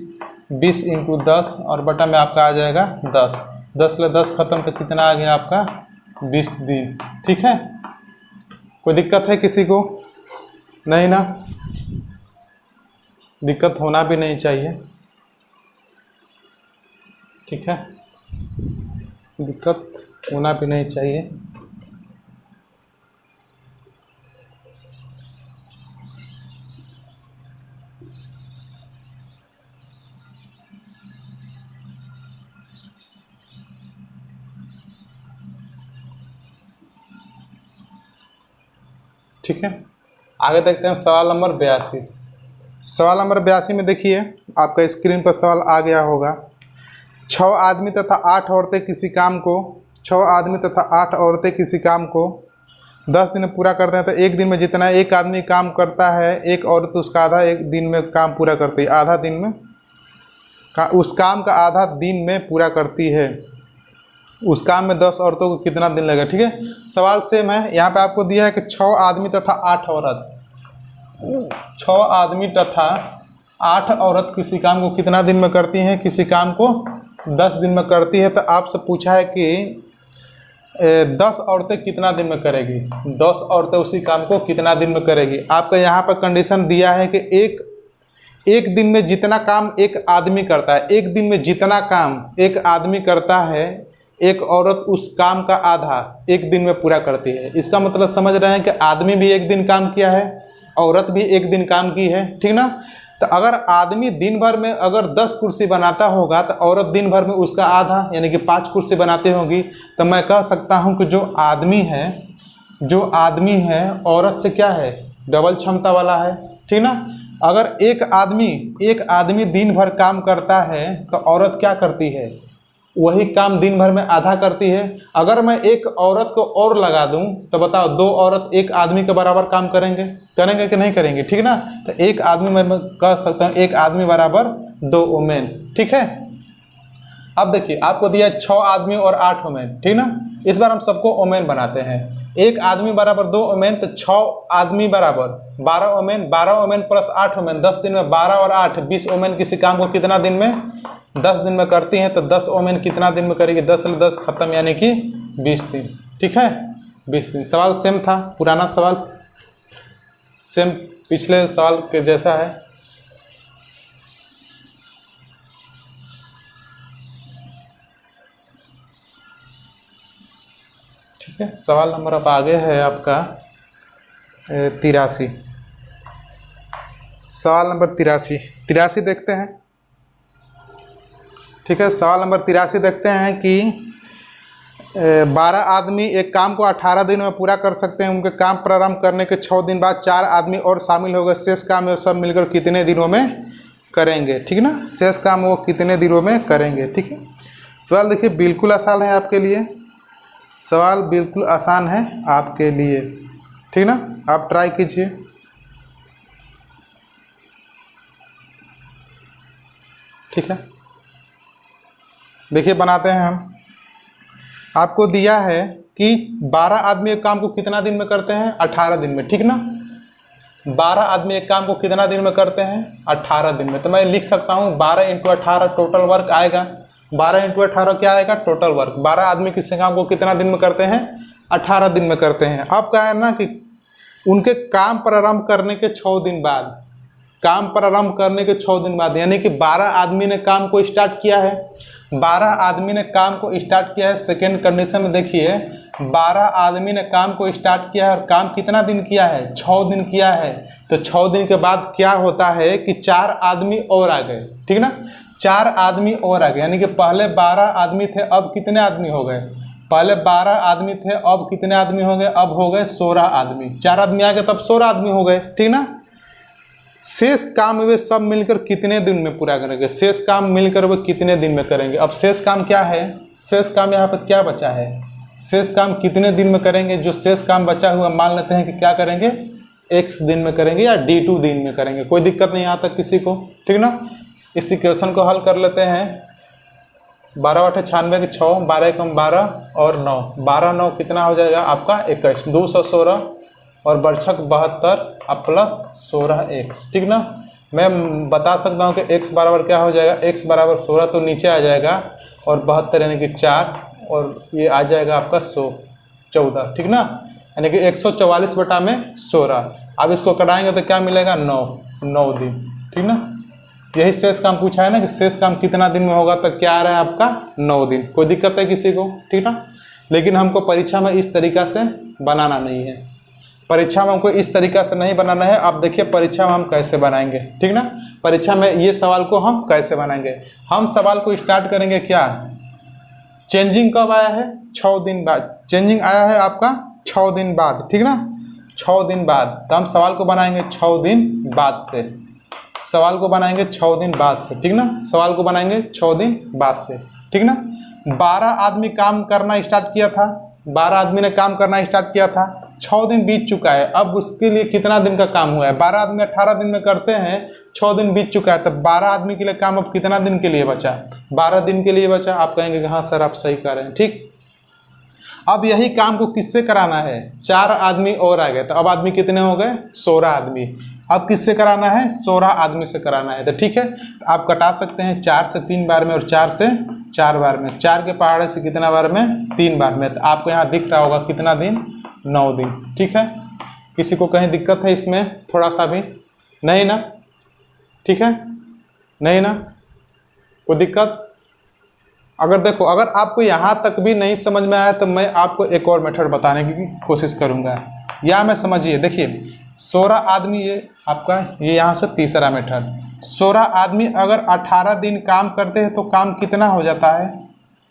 20 इंटू 10 और बटा में आपका आ जाएगा 10, 10 ले 10 खत्म, तो कितना आ गया आपका 20 दिन, ठीक है। कोई दिक्कत है किसी को, नहीं ना, दिक्कत होना भी नहीं चाहिए, ठीक है, दिक्कत होना भी नहीं चाहिए। ठीक है, आगे देखते हैं सवाल नंबर 82। सवाल नंबर 82 में देखिए आपका स्क्रीन पर सवाल आ गया होगा। 6 आदमी तथा 8 औरतें किसी काम को 6 आदमी तथा 8 औरतें किसी काम को 10 दिन में पूरा करते हैं, तो एक दिन में जितना एक आदमी काम करता है, एक औरत उसका आधा एक दिन में काम पूरा करती है, आधा दिन में उस काम का आधा दिन में पूरा करती है। उस काम में 10 औरतों को कितना दिन लगेगा, ठीक है। सवाल सेम है, यहाँ पे आपको दिया है कि 6 आदमी तथा 8 औरत, 6 आदमी तथा 8 औरत किसी काम को कितना दिन में करती हैं, किसी काम को 10 दिन में करती है। तो आपसे पूछा है कि 10 औरतें कितना दिन में करेगी, 10 औरतें उसी काम को कितना दिन में करेगी। आपका यहाँ पर कंडीशन दिया है कि एक दिन में जितना काम एक आदमी करता है, एक दिन में जितना काम एक आदमी करता है, एक औरत उस काम का आधा एक दिन में पूरा करती है। इसका मतलब समझ रहे हैं कि आदमी भी एक दिन काम किया है, औरत भी एक दिन काम की है, ठीक ना। तो अगर आदमी दिन भर में अगर 10 कुर्सी बनाता होगा, तो औरत दिन भर में उसका आधा यानी कि 5 कुर्सी बनाती होगी। तो मैं कह सकता हूं कि जो आदमी है औरत से क्या है, डबल क्षमता वाला है, ठीक ना। अगर एक आदमी दिन भर काम करता है, तो औरत क्या करती है, वही काम दिन भर में आधा करती है। अगर मैं एक औरत को और लगा दूं, तो बताओ 2 औरत एक आदमी के बराबर काम करेंगे कि नहीं करेंगे, ठीक ना। तो एक आदमी मैं कह सकता हूं, एक आदमी बराबर 2 ओमेन, ठीक है। अब देखिए आपको दिया 6 आदमी और 8 ओमेन, ठीक ना। इस बार हम सबको ओमेन बनाते हैं। एक आदमी बराबर 2 ओमेन, तो 6 आदमी बराबर 12 ओमेन, 12 ओमेन प्लस 8 ओमेन, 10 दिन में 12 और 8 20 ओमेन किसी काम को कितना दिन में, 10 दिन में करती हैं। तो 10 ओमेन कितना दिन में करेगी, 10 ले 10 खत्म, यानी कि 20 दिन, ठीक है, 20 दिन। सवाल सेम था, पुराना सवाल सेम पिछले सवाल के जैसा है। ठीक है, सवाल नंबर अब आगे है आपका 83। सवाल नंबर 83 देखते हैं। ठीक है, सवाल नंबर 83 देखते हैं कि 12 आदमी एक काम को 18 दिन में पूरा कर सकते हैं। उनके काम प्रारंभ करने के 6 दिन बाद 4 आदमी और शामिल हो गए। शेष काम वो सब मिलकर कितने दिनों में करेंगे, ठीक ना। शेष काम वो कितने दिनों में करेंगे, ठीक है। सवाल देखिए बिल्कुल आसान है आपके लिए, सवाल बिल्कुल आसान है आपके लिए, ठीक ना। आप ट्राई कीजिए। ठीक है, देखिए बनाते हैं हम। आपको दिया है कि 12 आदमी एक काम को कितना दिन में करते हैं, 18 दिन में, ठीक ना। 12 आदमी एक काम को कितना दिन में करते हैं, 18 दिन में। तो मैं लिख सकता हूँ 12 × 18 टोटल वर्क आएगा। 12 × 18 क्या आएगा, टोटल वर्क। 12 आदमी किसी काम को कितना दिन में करते हैं, 18 दिन में करते हैं। अब क्या है ना कि उनके काम प्रारंभ करने के 6 दिन बाद, काम प्रारंभ करने के 6 दिन बाद, यानी कि 12 आदमी ने काम को स्टार्ट किया है। 12 आदमी ने काम को स्टार्ट किया है। सेकेंड कंडीशन में देखिए 12 आदमी ने काम को स्टार्ट किया है और काम कितना दिन किया है, 6 दिन किया है। तो 6 दिन के बाद क्या होता है कि 4 आदमी और आ गए, ठीक ना। 4 आदमी और आ गए, यानी कि पहले 12 आदमी थे, अब कितने आदमी हो गए, पहले 12 आदमी थे, अब कितने आदमी हो गए, अब हो गए 16 आदमी। 4 आदमी आ गए तब 16 आदमी हो गए, ठीक ना। शेष काम वे सब मिलकर कितने दिन में पूरा करेंगे, शेष काम मिलकर वे कितने दिन में करेंगे। अब शेष काम क्या है, शेष काम यहाँ पर क्या बचा है, शेष काम कितने दिन में करेंगे। जो शेष काम बचा हुआ मान लेते हैं कि क्या करेंगे, x दिन में करेंगे या d2 दिन में करेंगे, कोई दिक्कत नहीं यहाँ तक किसी को, ठीक ना। इस इक्वेशन को हल कर लेते हैं। 12 × 8 = 96 के 6, 12 × 12 और 9, 12 9 कितना हो जाएगा आपका 21, 216 और बरछक 72 अब प्लस 16x, ठीक ना। मैं बता सकता हूँ कि x बराबर क्या हो जाएगा, x बराबर 16 तो नीचे आ जाएगा और 72 यानी कि 4 और ये आ जाएगा आपका 114, ठीक ना। यानी कि 144/16। अब इसको कटाएंगे तो क्या मिलेगा, 9 दिन, ठीक ना। यही शेष काम पूछा है ना कि शेष काम कितना दिन में होगा, तो क्या आ रहा है आपका 9 दिन। कोई दिक्कत है किसी को, ठीक ना। लेकिन हमको परीक्षा में इस तरीक़ा से बनाना नहीं है, परीक्षा में हमको इस तरीक़ा से नहीं बनाना है। आप देखिए परीक्षा में हम कैसे बनाएंगे, ठीक ना। परीक्षा में ये सवाल को हम कैसे बनाएंगे, हम सवाल को स्टार्ट करेंगे क्या, चेंजिंग कब आया है, 6 दिन बाद। चेंजिंग आया है आपका 6 दिन बाद, ठीक ना, 6 दिन बाद। तो हम सवाल को बनाएंगे 6 दिन बाद से, सवाल को बनाएंगे 6 दिन बाद से, ठीक ना। सवाल को बनाएंगे 6 दिन बाद से, ठीक ना। 12 आदमी काम करना स्टार्ट किया था, 12 आदमी ने काम करना स्टार्ट किया था, 6 दिन बीत चुका है। अब उसके लिए कितना दिन का काम हुआ है, 12 आदमी 18 दिन में करते हैं, 6 दिन बीत चुका है, तब 12 आदमी के लिए काम अब कितना दिन के लिए बचा, 12 दिन के लिए बचा। आप कहेंगे कि हाँ सर आप सही कह रहे हैं, ठीक। अब यही काम को किससे कराना है, 4 आदमी और आ गए, तो अब आदमी कितने हो गए, 16 आदमी। अब किससे कराना है, 16 आदमी से कराना है। तो ठीक है, आप कटा सकते हैं 4 से 3 बार में और 4 से 4 बार में, 4 के पहाड़े से कितना बार में, 3 बार में। तो आपको यहाँ दिख रहा होगा कितना दिन, 9 दिन, ठीक है। किसी को कहीं दिक्कत है इसमें थोड़ा सा भी, नहीं ना, ठीक है, नहीं ना, कोई दिक्कत। अगर देखो अगर आपको यहाँ तक भी नहीं समझ में आया तो मैं आपको एक और मेथड बताने की कोशिश करूँगा, या मैं समझिए। देखिए 16 आदमी, ये आपका ये यहाँ से तीसरा मेथड, 16 आदमी अगर 18 दिन काम करते हैं तो काम कितना हो जाता है,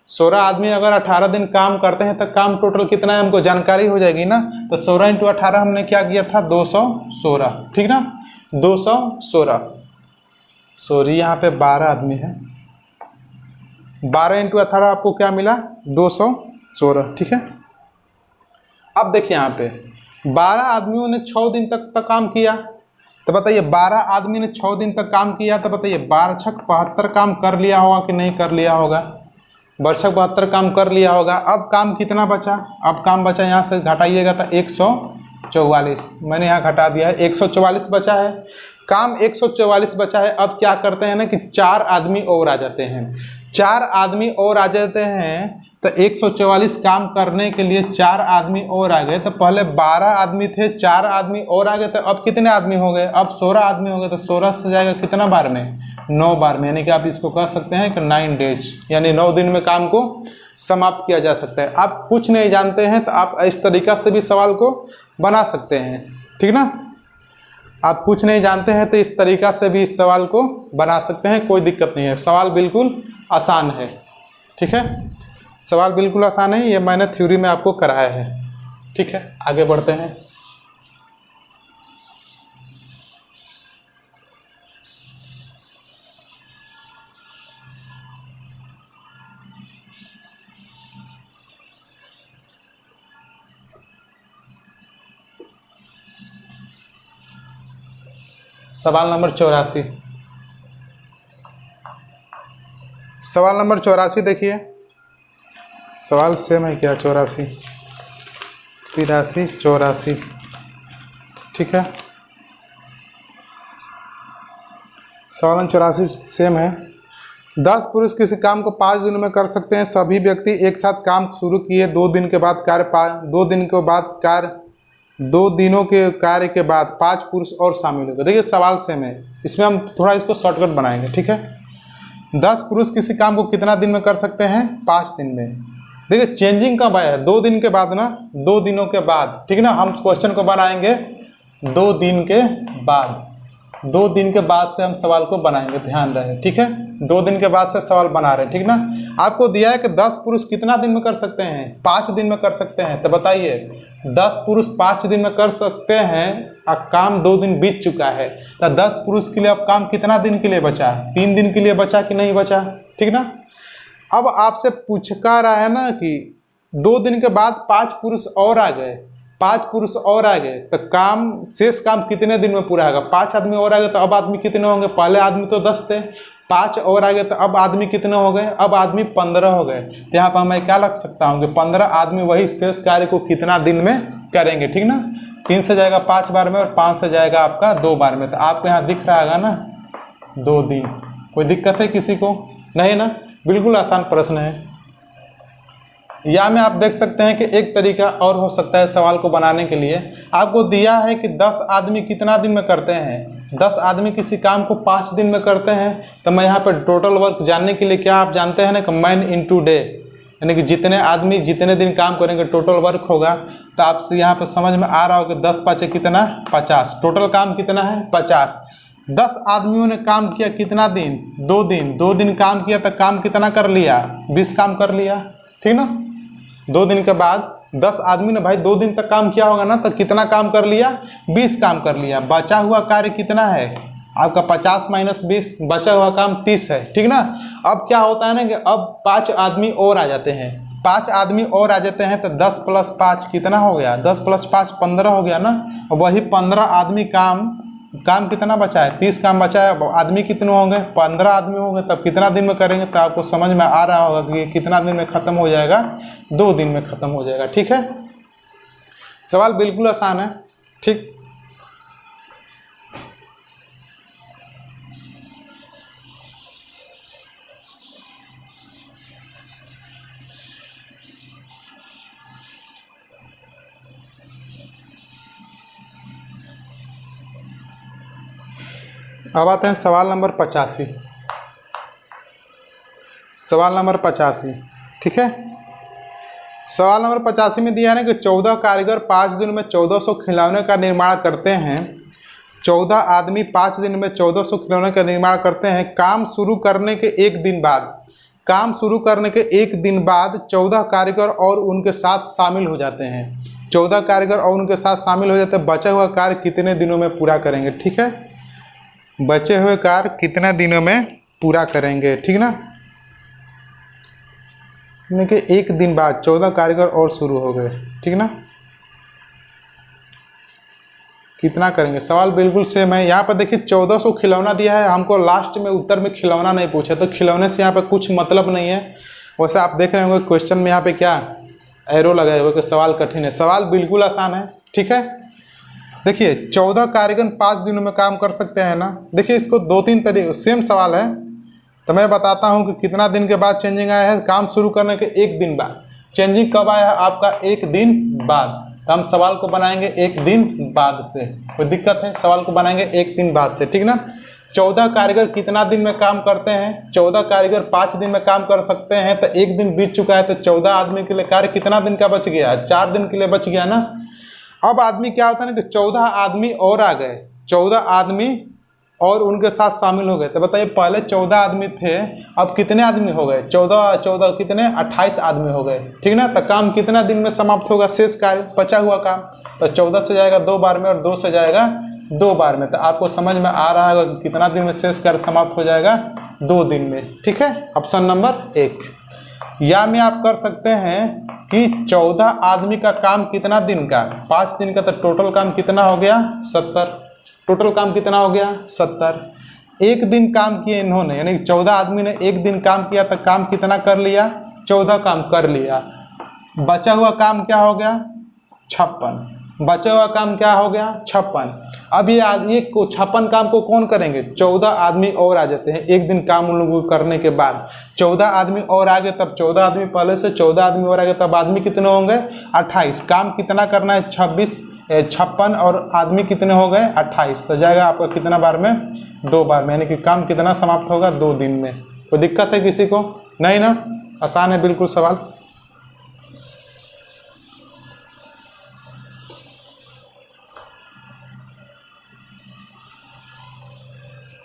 16 आदमी अगर 18 दिन काम करते हैं तो काम टोटल कितना है हमको जानकारी हो जाएगी ना। तो 16 × 18 हमने क्या किया था, 216, ठीक ना, 216। सॉरी यहाँ पे 12 आदमी है, 12 × 18 आपको क्या मिला, 216, ठीक है। अब देखिए यहाँ पे 12 आदमियों ने 6 दिन तक काम किया, तो बताइए 12 आदमी ने 6 दिन तक काम किया, तो बताइए 12 × 6 = 72 काम कर लिया होगा कि नहीं कर लिया होगा, 12 × 6 = 72 काम कर लिया होगा। अब काम कितना बचा, अब काम बचा यहाँ से घटाइएगा तो 144, मैंने यहाँ घटा दिया है, 144 बचा है, काम 144 बचा है। अब क्या करते हैं ना कि 4 आदमी और आ जाते हैं, 4 आदमी और आ जाते हैं, तो 144 काम करने के लिए 4 आदमी और आ गए। तो पहले 12 आदमी थे, 4 आदमी और आ गए, तो अब कितने आदमी हो गए, अब 16 आदमी हो गए। तो 16 से जाएगा कितना बार में, 9 बार में, यानी कि आप इसको कह सकते हैं कि 9 डेज, यानी 9 दिन में काम को समाप्त किया जा सकता है। आप कुछ नहीं जानते हैं तो आप इस तरीक़ा से भी सवाल को बना सकते हैं, ठीक ना। आप कुछ नहीं जानते हैं तो इस तरीक़ा से भी इस सवाल को बना सकते हैं, कोई दिक्कत नहीं है, सवाल बिल्कुल आसान है, ठीक है। सवाल बिल्कुल आसान है, ये मैंने थ्योरी में आपको कराया है। ठीक है, आगे बढ़ते हैं। सवाल नंबर 84। सवाल नंबर 84 देखिए, सवाल सेम है क्या? 84, 83, 84। ठीक है, सवाल नंबर 84 सेम है। 10 पुरुष किसी काम को 5 दिनों में कर सकते हैं। सभी व्यक्ति एक साथ काम शुरू किए 2 दिन के बाद 2 दिनों के कार्य के बाद 5 पुरुष और शामिल हो गए। देखिए सवाल सेम है, इसमें हम थोड़ा इसको शॉर्टकट बनाएंगे। ठीक है, 10 पुरुष किसी काम को कितना दिन में कर सकते हैं? 5 दिन में। देखिए चेंजिंग कब आया है? 2 दिन के बाद ना, 2 दिनों के बाद। ठीक है ना, हम क्वेश्चन को बनाएंगे 2 दिन के बाद। 2 दिन के बाद से हम सवाल को बनाएंगे, ध्यान रहे। ठीक है, 2 दिन के बाद से सवाल बना रहे हैं। ठीक ना, आपको दिया है कि 10 पुरुष कितना दिन में कर सकते हैं? 5 दिन में कर सकते हैं। तो बताइए 10 पुरुष 5 दिन में कर सकते हैं, अब काम 2 दिन बीत चुका है, तो 10 पुरुष के लिए अब काम कितना दिन के लिए बचा? 3 दिन के लिए बचा कि नहीं बचा? ठीक ना, अब आपसे पूछा रहा है ना कि 2 दिन के बाद 5 पुरुष और आ गए, 5 पुरुष और आ गए, तो काम शेष काम कितने दिन में पूरा होगा? 5 आदमी और आ गए, तो अब आदमी कितने होंगे? पहले आदमी तो 10 थे, 5 और आ गए, तो अब आदमी कितने हो गए? अब आदमी 15 हो गए। तो यहाँ पर मैं क्या लग सकता हूँ कि 15 आदमी वही शेष कार्य को कितना दिन में करेंगे? ठीक ना, 3 से जाएगा 5 बार में और 5 से जाएगा आपका 2 बार में। तो आपको यहाँ दिख रहा है ना 2 दिन। कोई दिक्कत है किसी को? नहीं ना, बिल्कुल आसान प्रश्न है। या में आप देख सकते हैं कि एक तरीका और हो सकता है सवाल को बनाने के लिए। आपको दिया है कि 10 आदमी कितना दिन में करते हैं? 10 आदमी किसी काम को 5 दिन में करते हैं। तो मैं यहाँ पर टोटल वर्क जानने के लिए क्या आप जानते हैं ना कि मैन इनटू डे, यानी कि जितने आदमी जितने दिन काम करेंगे टोटल वर्क होगा। तो आपसे यहाँ पर समझ में आ रहा हो कि 10 पाँचे कितना? 50। टोटल काम कितना है? 50। 10 आदमियों ने काम किया कितना दिन? 2 दिन। 2 दिन काम किया तो काम कितना कर लिया? 20 काम कर लिया। ठीक ना, 2 दिन के बाद 10 आदमी ने भाई 2 दिन तक काम किया होगा ना, तो कितना काम कर लिया? 20 काम कर लिया। बचा हुआ कार्य कितना है आपका? 50 माइनस 20, बचा हुआ काम 30 है। ठीक ना, अब क्या होता है ना कि अब 5 आदमी और आ जाते हैं। 5 आदमी और आ जाते हैं तो 10 + 5 कितना हो गया? 10 + 5 15 हो गया ना। वही 15 आदमी काम कितना बचा है? 30 काम बचा है। आदमी कितने होंगे? 15 आदमी होंगे। तब कितना दिन में करेंगे? तो आपको समझ में आ रहा होगा कि कितना दिन में ख़त्म हो जाएगा? 2 दिन में ख़त्म हो जाएगा। ठीक है, सवाल बिल्कुल आसान है। ठीक, अब आते हैं सवाल नंबर 85। सवाल नंबर 85। ठीक है, सवाल नंबर 85 में दिया है ना कि 14 कारीगर 5 दिन में 1400 खिलौने का निर्माण करते हैं। 14 आदमी 5 दिन में 1400 खिलौने का निर्माण करते हैं। काम शुरू करने के 1 दिन बाद, काम शुरू करने के 1 दिन बाद 14 कारीगर और उनके साथ शामिल हो जाते हैं। 14 कारीगर और उनके साथ शामिल हो जाते हैं। बचा हुआ कार्य कितने दिनों में पूरा करेंगे? ठीक है, बचे हुए कार्य कितने दिनों में पूरा करेंगे? ठीक ना, यानी कि 1 दिन बाद 14 कारीगर और शुरू हो गए। ठीक ना, कितना करेंगे? सवाल बिल्कुल सेम है। यहाँ पर देखिए 1400 खिलौना दिया है, हमको लास्ट में उत्तर में खिलौना नहीं पूछा, तो खिलौने से यहाँ पे कुछ मतलब नहीं है। वैसे आप देख रहे होंगे क्वेश्चन में यहाँ पे क्या एरो लगाए हुए कि सवाल कठिन है। सवाल बिल्कुल आसान है। ठीक है, देखिए 14 कारीगर 5 दिनों में काम कर सकते हैं ना। देखिए इसको 2-3 तरीके, सेम सवाल है, तो मैं बताता हूं कि कितना दिन के बाद चेंजिंग आया है। काम शुरू करने के 1 दिन बाद। चेंजिंग कब आया है आपका? 1 दिन बाद। तो हम सवाल को बनाएंगे 1 दिन बाद से। कोई दिक्कत है? सवाल को बनाएंगे 1 दिन बाद से। ठीक ना, 14 कारीगर कितना दिन में काम करते हैं? 14 कारीगर 5 दिन में काम कर सकते हैं, तो 1 दिन बीत चुका है, तो 14 आदमी के लिए कार्य कितना दिन का बच गया? 4 दिन के लिए बच गया ना। अब आदमी क्या होता है ना कि 14 आदमी और आ गए, 14 आदमी और उनके साथ शामिल हो गए। तो बताइए पहले 14 आदमी थे, अब कितने आदमी हो गए? 14 कितने 28 आदमी हो गए, ठीक ना। तो काम कितना दिन में समाप्त होगा? शेष कार्य बचा हुआ काम। तो 14 से जाएगा 2 बार में और 2 से जाएगा 2 बार में। तो आपको समझ में आ रहा है कि कितना दिन में शेष कार्य समाप्त हो जाएगा? 2 दिन में, ठीक है। Option number 1। या में आप कर सकते हैं कि 14 आदमी का काम कितना दिन का? 5 दिन का। तो टोटल काम कितना हो गया? 70। टोटल काम कितना हो गया? 70। एक दिन काम किए इन्होंने, यानी 14 आदमी ने एक दिन काम किया, तो काम कितना कर लिया? 14 काम कर लिया। बचा हुआ काम क्या हो गया? 56। बचा हुआ काम क्या हो गया? 56। अब ये 56 काम को कौन करेंगे? 14 आदमी और आ जाते हैं एक दिन काम उन लोगों को करने के बाद। 14 आदमी और आ गए, तब 14 आदमी पहले से 14 आदमी और आ गए, तब आदमी कितने होंगे? 28। काम कितना करना है? 56 और आदमी कितने हो गए? 28। तो जाएगा आपका कितना बार में? 2 बार में, यानी कि काम कितना समाप्त होगा? 2 दिन में। कोई दिक्कत है किसी को? नहीं ना, आसान है बिल्कुल सवाल।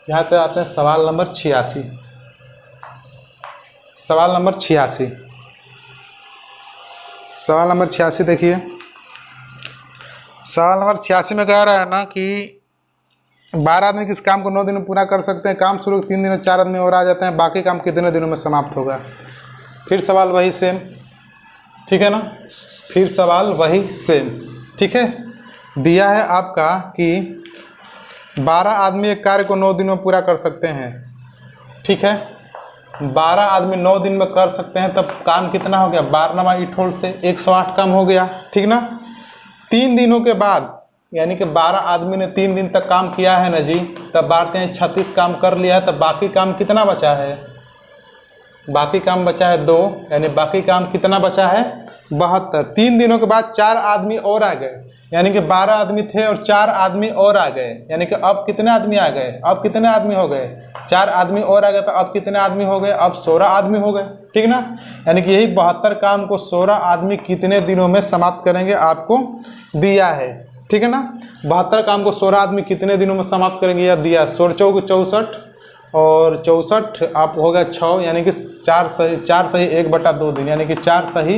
यहाँ पे आते हैं सवाल नंबर 86। सवाल नंबर 86। सवाल नंबर 86 देखिए। सवाल नंबर 86 में कह रहा है ना कि 12 आदमी किस काम को 9 दिन में पूरा कर सकते हैं? काम शुरू 3 दिन में 4 आदमी और आ जाते हैं, बाकी काम कितने दिनों में समाप्त होगा? फिर सवाल वही सेम, ठीक है ना। फिर सवाल वही सेम, ठीक है। दिया है आपका कि 12 आदमी एक कार्य को 9 दिन में पूरा कर सकते हैं, ठीक है। 12 आदमी 9 दिन में कर सकते हैं, तब काम कितना हो गया? 12 ईठोल से 108 काम हो गया, ठीक ना। 3 दिनों के बाद, यानी कि 12 आदमी ने 3 दिन तक काम किया है ना जी, तब 36 काम कर लिया है, तब बाकी काम कितना बचा है? बाकी काम बचा है 2, यानी बाकी काम कितना बचा है? 72। 3 दिनों के बाद 4 आदमी और आ गए, यानी कि 12 आदमी थे और 4 आदमी और आ गए, यानी कि अब कितने आदमी आ गए? अब कितने आदमी हो गए? 4 आदमी और आ गए, तो अब कितने आदमी हो गए? अब 16 आदमी हो गए, ठीक ना। यानी कि यही 72 काम को 16 आदमी कितने दिनों में समाप्त करेंगे आपको दिया है, ठीक है ना। 72 काम को 16 आदमी कितने दिनों में समाप्त करेंगे यह दिया। 16 चौक 64 और 64 आप हो गया 6, यानी कि 4 सही 1/2 दिन, यानी कि 4 सही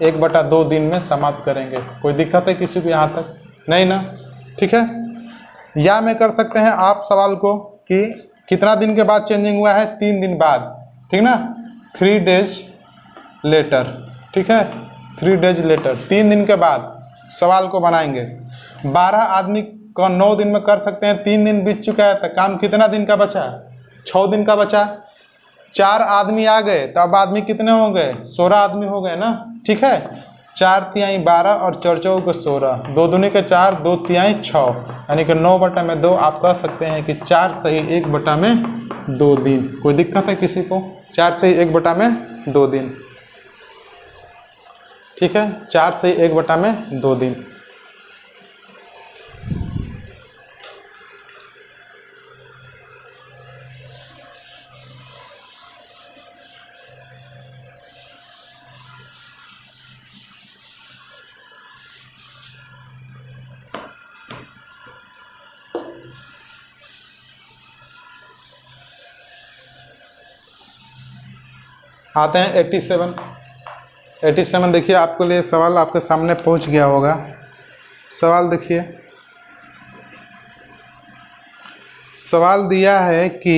1/2 दिन में समाप्त करेंगे। कोई दिक्कत है किसी को यहाँ तक? नहीं ना, ठीक है। या में कर सकते हैं आप सवाल को कि कितना दिन के बाद चेंजिंग हुआ है? 3 दिन बाद, ठीक ना। 3 डेज लेटर, ठीक है। 3 डेज लेटर, 3 दिन के बाद सवाल को बनाएंगे। 12 आदमी का 9 दिन में कर सकते हैं, 3 दिन बीत चुका है, तो काम कितना दिन का बचा? 6 दिन का बचा। 4 आदमी आ गए, तो अब आदमी कितने हो गए? 16 आदमी हो गए ना, ठीक है। 4 तिहाई 12 और 4 चौक 16, 2 दूनी के 4, 2 तिहाई 6, यानी कि 9/2 आप कह सकते हैं कि 4 सही 1/2 दिन। कोई दिक्कत है किसी को? 4 सही 1/2 दिन, ठीक है। 4 सही 1/2 दिन। आते हैं 87। देखिए आपके लिए सवाल आपके सामने पहुंच गया होगा। सवाल देखिए, सवाल दिया है कि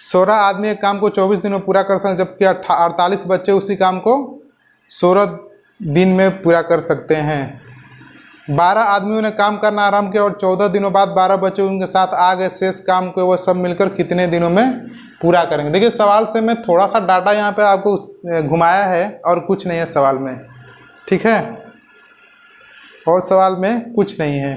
16 आदमी एक काम को 24 दिन में पूरा कर सकते हैं, जबकि 48 बच्चे उसी काम को 16 दिन में पूरा कर सकते हैं। 12 आदमियों ने काम करना आरंभ किया और 14 दिनों बाद 12 बच्चे उनके साथ आ गए। शेष काम को वह सब मिलकर कितने दिनों में पूरा करेंगे? देखिए सवाल से मैं थोड़ा सा डाटा यहाँ पे आपको घुमाया है और कुछ नहीं है सवाल में, ठीक है। और सवाल में कुछ नहीं है।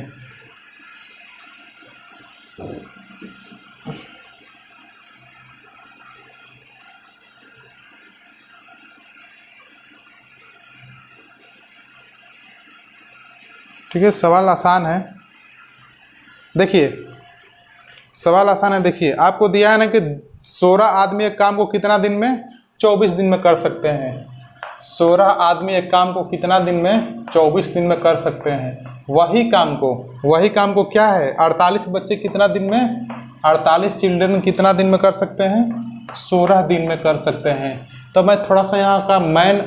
ठीक है, सवाल आसान है। देखिए सवाल आसान है। देखिए आपको दिया है ना कि 16 आदमी एक काम को कितना दिन में? 24 दिन में कर सकते हैं। 16 आदमी एक काम को कितना दिन में? 24 दिन में कर सकते हैं। वही काम को क्या है? 48 बच्चे कितना दिन में? 48 चिल्ड्रन कितना दिन में कर सकते हैं? 16 दिन में कर सकते हैं। तो मैं थोड़ा सा यहाँ का मैन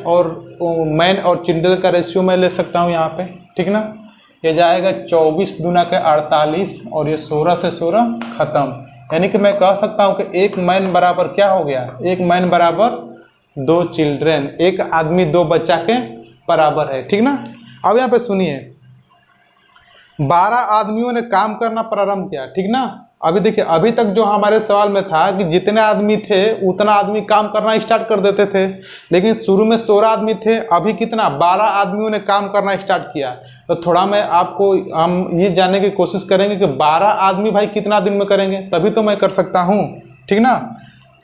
और चिल्ड्रन का रेशियो मैं ले सकता हूँ यहाँ पे, ठीक ना। ये जाएगा 24 दूना के 48 और ये 16 से 16 खत्म। यानी कि मैं कह सकता हूँ कि एक मैन बराबर क्या हो गया? एक मैन बराबर 2 चिल्ड्रन, एक आदमी 2 बच्चा के बराबर है, ठीक ना। अब यहाँ पे सुनिए, 12 आदमियों ने काम करना प्रारंभ किया, ठीक ना। अभी देखिए, अभी तक जो हमारे सवाल में था कि जितने आदमी थे उतना आदमी काम करना स्टार्ट कर देते थे, लेकिन शुरू में 16 आदमी थे, अभी कितना? 12 आदमियों ने काम करना स्टार्ट किया। तो थोड़ा मैं आपको हम ये जानने की कोशिश करेंगे कि 12 आदमी भाई कितना दिन में करेंगे, तभी तो मैं कर सकता हूँ, ठीक ना।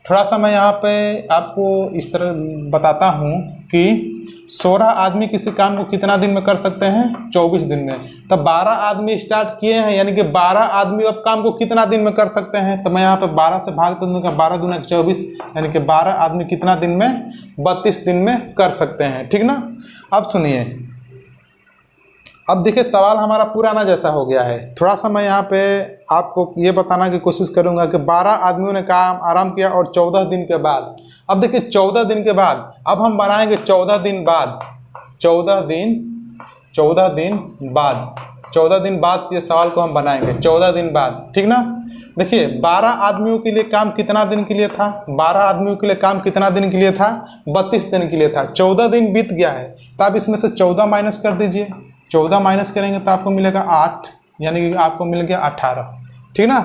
थोड़ा सा मैं यहाँ पे आपको इस तरह बताता हूँ कि 16 आदमी किसी काम को कितना दिन में कर सकते हैं? 24 दिन में। तब 12 आदमी स्टार्ट किए हैं, यानी कि 12 आदमी अब काम को कितना दिन में कर सकते हैं? तो मैं यहाँ पे 12 से भाग दूंगा, 12 दूना 24, यानी कि 12 आदमी कितना दिन में? 32 दिन में कर सकते हैं, ठीक ना। अब सुनिए, अब देखिए सवाल हमारा पुराना जैसा हो गया है। थोड़ा सा मैं यहाँ पे आपको ये बताना की कोशिश करूँगा कि 12 आदमियों ने काम आरंभ किया और 14 दिन के बाद, अब देखिए 14 दिन के बाद, अब हम बनाएंगे 14 दिन बाद, 14 दिन बाद ये सवाल को हम बनाएंगे 14 दिन बाद, ठीक ना। देखिए 12 आदमियों के लिए काम कितना दिन के लिए था? 12 आदमियों के लिए काम कितना दिन के लिए था? 32 दिन के लिए था। 14 दिन बीत गया है, तो आप इसमें से 14 माइनस कर दीजिए। 14 माइनस करेंगे तो आपको मिलेगा 8, यानी कि आपको मिल गया 18, ठीक ना।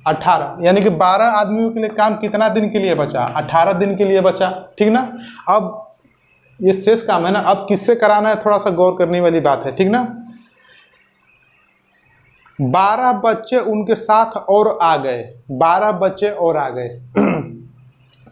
18, यानी कि 12 आदमियों के लिए काम कितना दिन के लिए बचा? 18 दिन के लिए बचा, ठीक ना। अब ये शेष काम है ना, अब किससे कराना है, थोड़ा सा गौर करने वाली बात है, ठीक ना। 12 बच्चे उनके साथ और आ गए, 12 बच्चे और आ गए,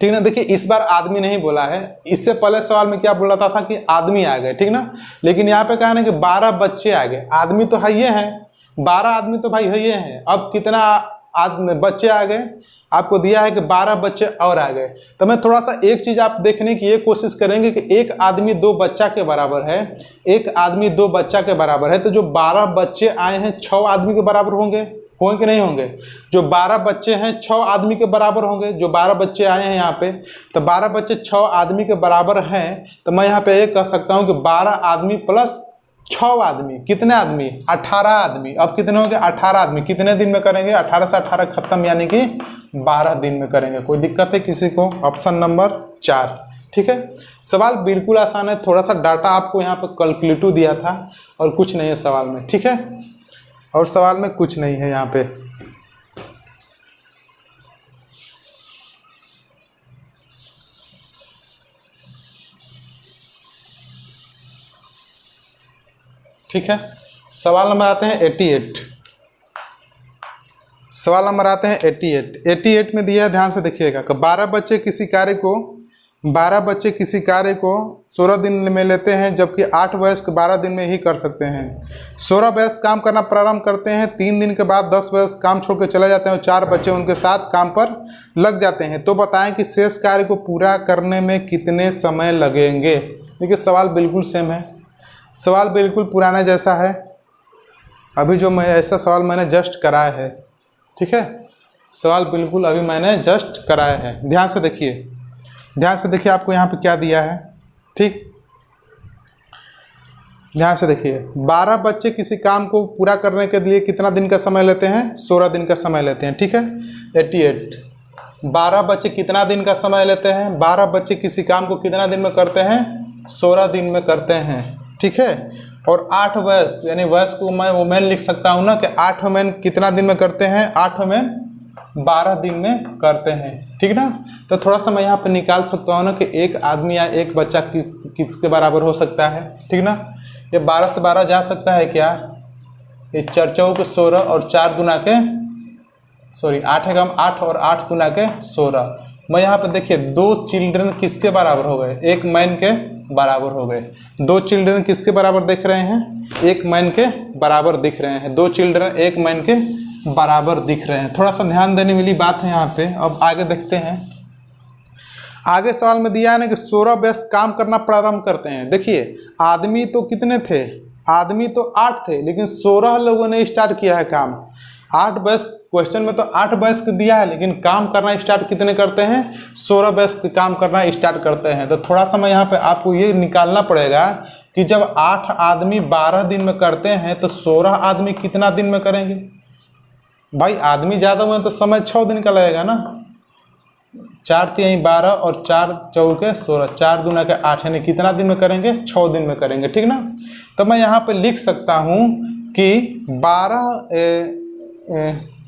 ठीक ना। देखिए इस बार आदमी नहीं बोला है, इससे पहले सवाल में क्या बोला था कि आदमी आ गए, ठीक ना। लेकिन यहाँ पे कहा ना कि 12 बच्चे आ गए, आदमी तो है ये हैं, 12 आदमी तो भाई है ये हैं। अब कितना बच्चे आ गए? आपको दिया है कि 12 बच्चे और आ गए। तो मैं थोड़ा सा एक चीज आप देखने की ये कोशिश करेंगे कि एक आदमी 2 बच्चा के बराबर है, एक आदमी 2 बच्चा के बराबर है, तो जो 12 बच्चे आए हैं 6 आदमी के बराबर होंगे कि नहीं होंगे? जो 12 बच्चे हैं 6 आदमी के बराबर होंगे, जो 12 बच्चे आए हैं यहाँ पे, तो 12 बच्चे 6 आदमी के बराबर हैं। तो मैं यहाँ पे ये कह सकता हूँ कि 12 आदमी प्लस 6 आदमी, कितने आदमी? 18 आदमी। अब कितने होंगे? 18 आदमी। कितने दिन में करेंगे? 18 से 18 खत्म, यानी कि 12 दिन में करेंगे। कोई दिक्कत है किसी को? ऑप्शन नंबर 4, ठीक है। सवाल बिल्कुल आसान है, थोड़ा सा डाटा आपको यहाँ पे कैलकुलेटिव दिया था और कुछ नहीं है सवाल में, ठीक है। और सवाल में कुछ नहीं है यहाँ पे। ठीक है, सवाल नंबर आते हैं 88। सवाल नंबर आते हैं 88 में दिया है, ध्यान से देखिएगा कि 12 बच्चे किसी कार्य को 16 दिन में लेते हैं, जबकि 8 वयस्क 12 दिन में ही कर सकते हैं। 16 वयस्क काम करना प्रारंभ करते हैं, 3 दिन के बाद 10 वयस्क काम छोड़ के चले जाते हैं और 4 बच्चे उनके साथ काम पर लग जाते हैं। तो बताएं कि शेष कार्य को पूरा करने में कितने समय लगेंगे। देखिए सवाल बिल्कुल सेम है, सवाल बिल्कुल पुराना जैसा है। अभी जो मैं ऐसा सवाल मैंने जस्ट कराया है, ठीक है, सवाल बिल्कुल अभी मैंने जस्ट कराया है। ध्यान से देखिए आपको यहाँ पे क्या दिया है, ठीक, ध्यान से देखिए। 12 बच्चे किसी काम को पूरा करने के लिए कितना दिन का समय लेते हैं? 16 दिन का समय लेते हैं, ठीक है। 88, 12 बच्चे कितना दिन का समय लेते हैं? 12 बच्चे किसी काम को कितना दिन में करते हैं? 16 दिन में करते हैं, ठीक है। और 8 वयस्क, यानी वयस्क को मैं वोमेन लिख सकता हूँ ना कि 8 वोमेन कितना दिन में करते हैं? 8 वोमेन 12 दिन में करते हैं, ठीक ना। तो थोड़ा सा मैं यहाँ पे निकाल सकता हूँ ना कि एक आदमी या एक बच्चा किसके बराबर हो सकता है, ठीक ना। ये 12 से 12 जा सकता है क्या? ये 4 चौक 16 और 4 दूना के 8 एकम 8 और 8 दूना के 16। मैं यहाँ पे देखिए 2 चिल्ड्रन किसके बराबर हो गए? एक मैन के बराबर हो गए। 2 चिल्ड्रन किसके बराबर दिख रहे हैं? एक मैन के बराबर दिख रहे हैं। 2 चिल्ड्रन एक मैन के बराबर दिख रहे हैं। थोड़ा सा ध्यान देने वाली बात है यहाँ पे। अब आगे देखते हैं, आगे सवाल में दिया है ना कि 16 वयस्क काम करना प्रारंभ करते हैं। देखिए आदमी तो कितने थे? आदमी तो 8 थे, लेकिन 16 लोगों ने स्टार्ट किया है काम। 8 वयस्क, क्वेश्चन में तो 8 वयस्क दिया है, लेकिन काम करना स्टार्ट कितने करते हैं, 16 वयस्क काम करना स्टार्ट करते हैं। तो थोड़ा सा मैं यहाँ पे आपको ये निकालना पड़ेगा कि जब 8 आदमी 12 दिन में करते हैं तो 16 आदमी कितना दिन में करेंगे। भाई आदमी ज़्यादा हुए तो समय 6 दिन का लगेगा ना। 4 तिहाई 12 और 4 चौके 16, 4 दूना के 8, यानी कितना दिन में करेंगे, 6 दिन में करेंगे, ठीक ना। तो मैं यहाँ पे लिख सकता हूँ कि 12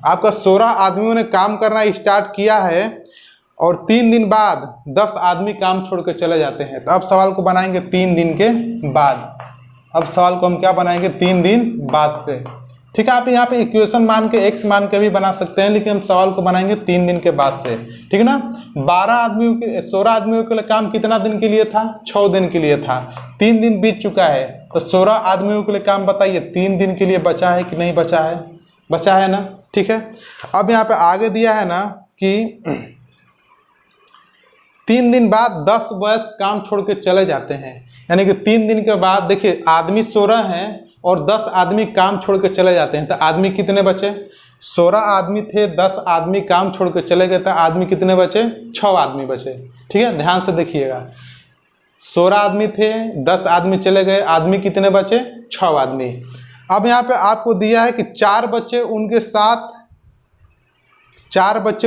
आपका 16 आदमियों ने काम करना स्टार्ट किया है और 3 दिन बाद 10 आदमी काम छोड़ के चले जाते हैं। तो अब सवाल को बनाएंगे 3 दिन के बाद। अब सवाल को हम क्या बनाएंगे, 3 दिन बाद से, ठीक है। आप यहाँ पे इक्वेशन मान के x मान के भी बना सकते हैं, लेकिन हम सवाल को बनाएंगे 3 दिन के बाद से, ठीक है ना। 16 आदमियों के लिए काम कितना दिन के लिए था, 6 दिन के लिए था। 3 दिन बीत चुका है, तो 16 आदमियों के लिए काम बताइए 3 दिन के लिए बचा है कि नहीं बचा है, बचा है ना, ठीक है। अब यहाँ पे आगे दिया है ना कि 3 दिन बाद 10 वयस्क काम छोड़ के चले जाते हैं, यानी कि 3 दिन के बाद देखिए आदमी 16 हैं और 10 आदमी काम छोड़ के चले जाते हैं। तो आदमी कितने बचे, 16 आदमी थे, 10 आदमी काम छोड़ के चले गए, तो आदमी कितने बचे, 6 आदमी बचे, ठीक है। ध्यान से देखिएगा, 16 आदमी थे, 10 आदमी चले गए, आदमी कितने बचे, 6 आदमी। अब यहाँ पे आपको दिया है कि 4 बच्चे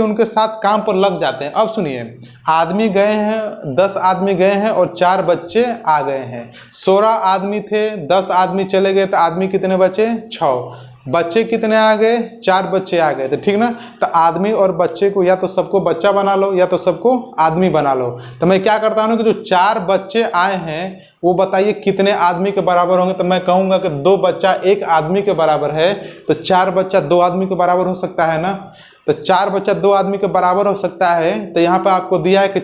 उनके साथ काम पर लग जाते हैं। अब सुनिए, आदमी गए हैं, 10 आदमी गए हैं और 4 बच्चे आ गए हैं। 16 आदमी थे, 10 आदमी चले गए, तो आदमी कितने बचे, 6। बच्चे कितने आ गए, 4 बच्चे आ गए, तो ठीक ना। तो आदमी और बच्चे को या तो सबको बच्चा बना लो या तो सबको आदमी बना लो। तो मैं क्या करता हूँ कि जो 4 बच्चे आए हैं वो बताइए कितने आदमी के बराबर होंगे। तो मैं कहूँगा कि 2 बच्चा 1 आदमी के बराबर है, तो 4 बच्चा 2 आदमी के बराबर हो सकता है ना। तो 4 बच्चा 2 आदमी के बराबर हो सकता है। तो यहाँ पे आपको दिया है कि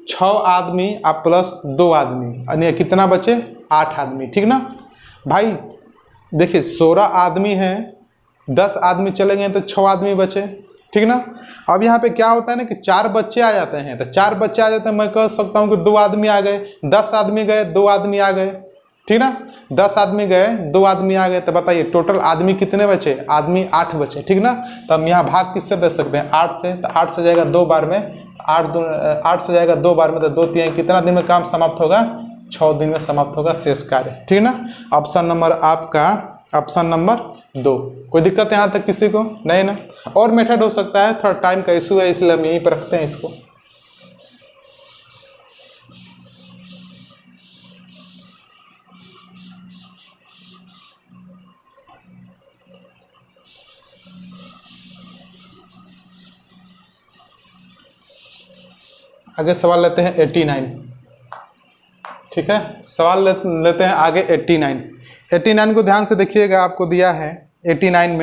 6 आदमी आप प्लस 2 आदमी, यानी कितना बचे, 8 आदमी, ठीक ना। भाई देखिए 16 आदमी हैं, 10 आदमी चले गए तो 6 आदमी बचे, ठीक ना। अब यहाँ पे क्या होता है ना कि 4 बच्चे आ जाते हैं, तो 4 बच्चे आ जाते हैं, मैं कह सकता हूँ कि 2 आदमी आ गए, 10 आदमी गए, 2 आदमी आ गए, ठीक ना। 10 आदमी गए, 2 आदमी आ गए, तो बताइए टोटल आदमी कितने बचे, आदमी 8 बचे, ठीक ना। तो हम यहाँ भाग किससे दे सकते हैं, 8 से। तो 8 से जाएगा 2 बार में, 8 से जाएगा 2 बार में, तो 2 3 कितना दिन में काम समाप्त होगा, 6 दिन में समाप्त होगा शेष कार्य, ठीक ना। ऑप्शन नंबर आपका ऑप्शन नंबर 2। कोई दिक्कत यहाँ तक किसी को नहीं ना। और मेथड हो सकता है, थोड़ा टाइम का इशू है इसलिए हम यहीं पर रखते हैं इसको। आगे सवाल लेते हैं 89, ठीक है। सवाल लेते हैं आगे 89 को ध्यान से देखिएगा, आपको दिया है 89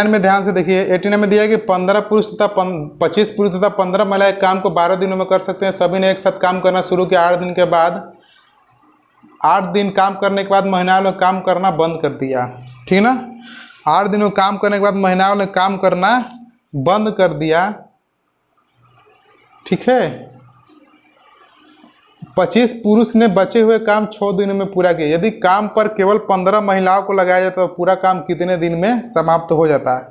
में ध्यान से देखिए। 89 में दिया है कि 15 पुरुष तथा 25 पुरुष तथा 15 महिलाएं काम को 12 दिनों में कर सकते हैं। सभी ने एक साथ काम करना शुरू किया। 8 दिन के बाद 8 दिन काम करने के बाद महिलाओं ने काम करना बंद कर दिया, ठीक ना। 8 दिनों काम करने के बाद महिलाओं ने काम करना बंद कर दिया, ठीक है। 25 पुरुष ने बचे हुए काम 6 दिनों में पूरा किया। यदि काम पर केवल 15 महिलाओं को लगाया जाता तो पूरा काम कितने दिन में समाप्त हो जाता है।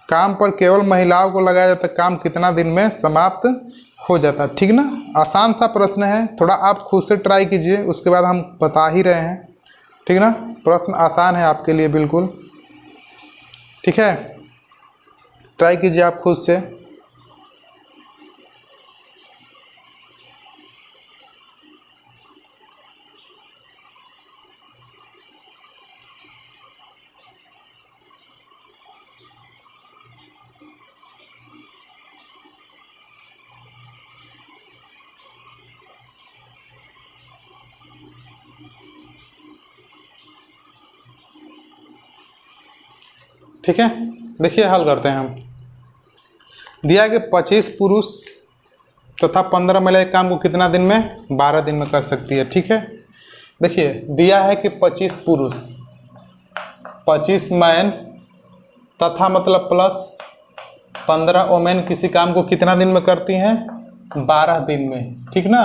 काम पर केवल महिलाओं को लगाया जाता काम कितना दिन में समाप्त हो जाता, ठीक ना। आसान सा प्रश्न है, थोड़ा आप खुद से ट्राई कीजिए, उसके बाद हम बता ही रहे हैं, ठीक ना। प्रश्न आसान है आपके लिए बिल्कुल, ठीक है। ट्राई कीजिए आप खुद से। ठीक है, देखिए हल करते हैं हम। दिया कि 25 पुरुष तथा 15 महिलाएं काम को कितना दिन में, 12 दिन में कर सकती है, ठीक है। देखिए दिया है कि 25 पुरुष, 25 मैन तथा मतलब प्लस 15 वोमेन किसी काम को कितना दिन में करती हैं, 12 दिन में, ठीक ना।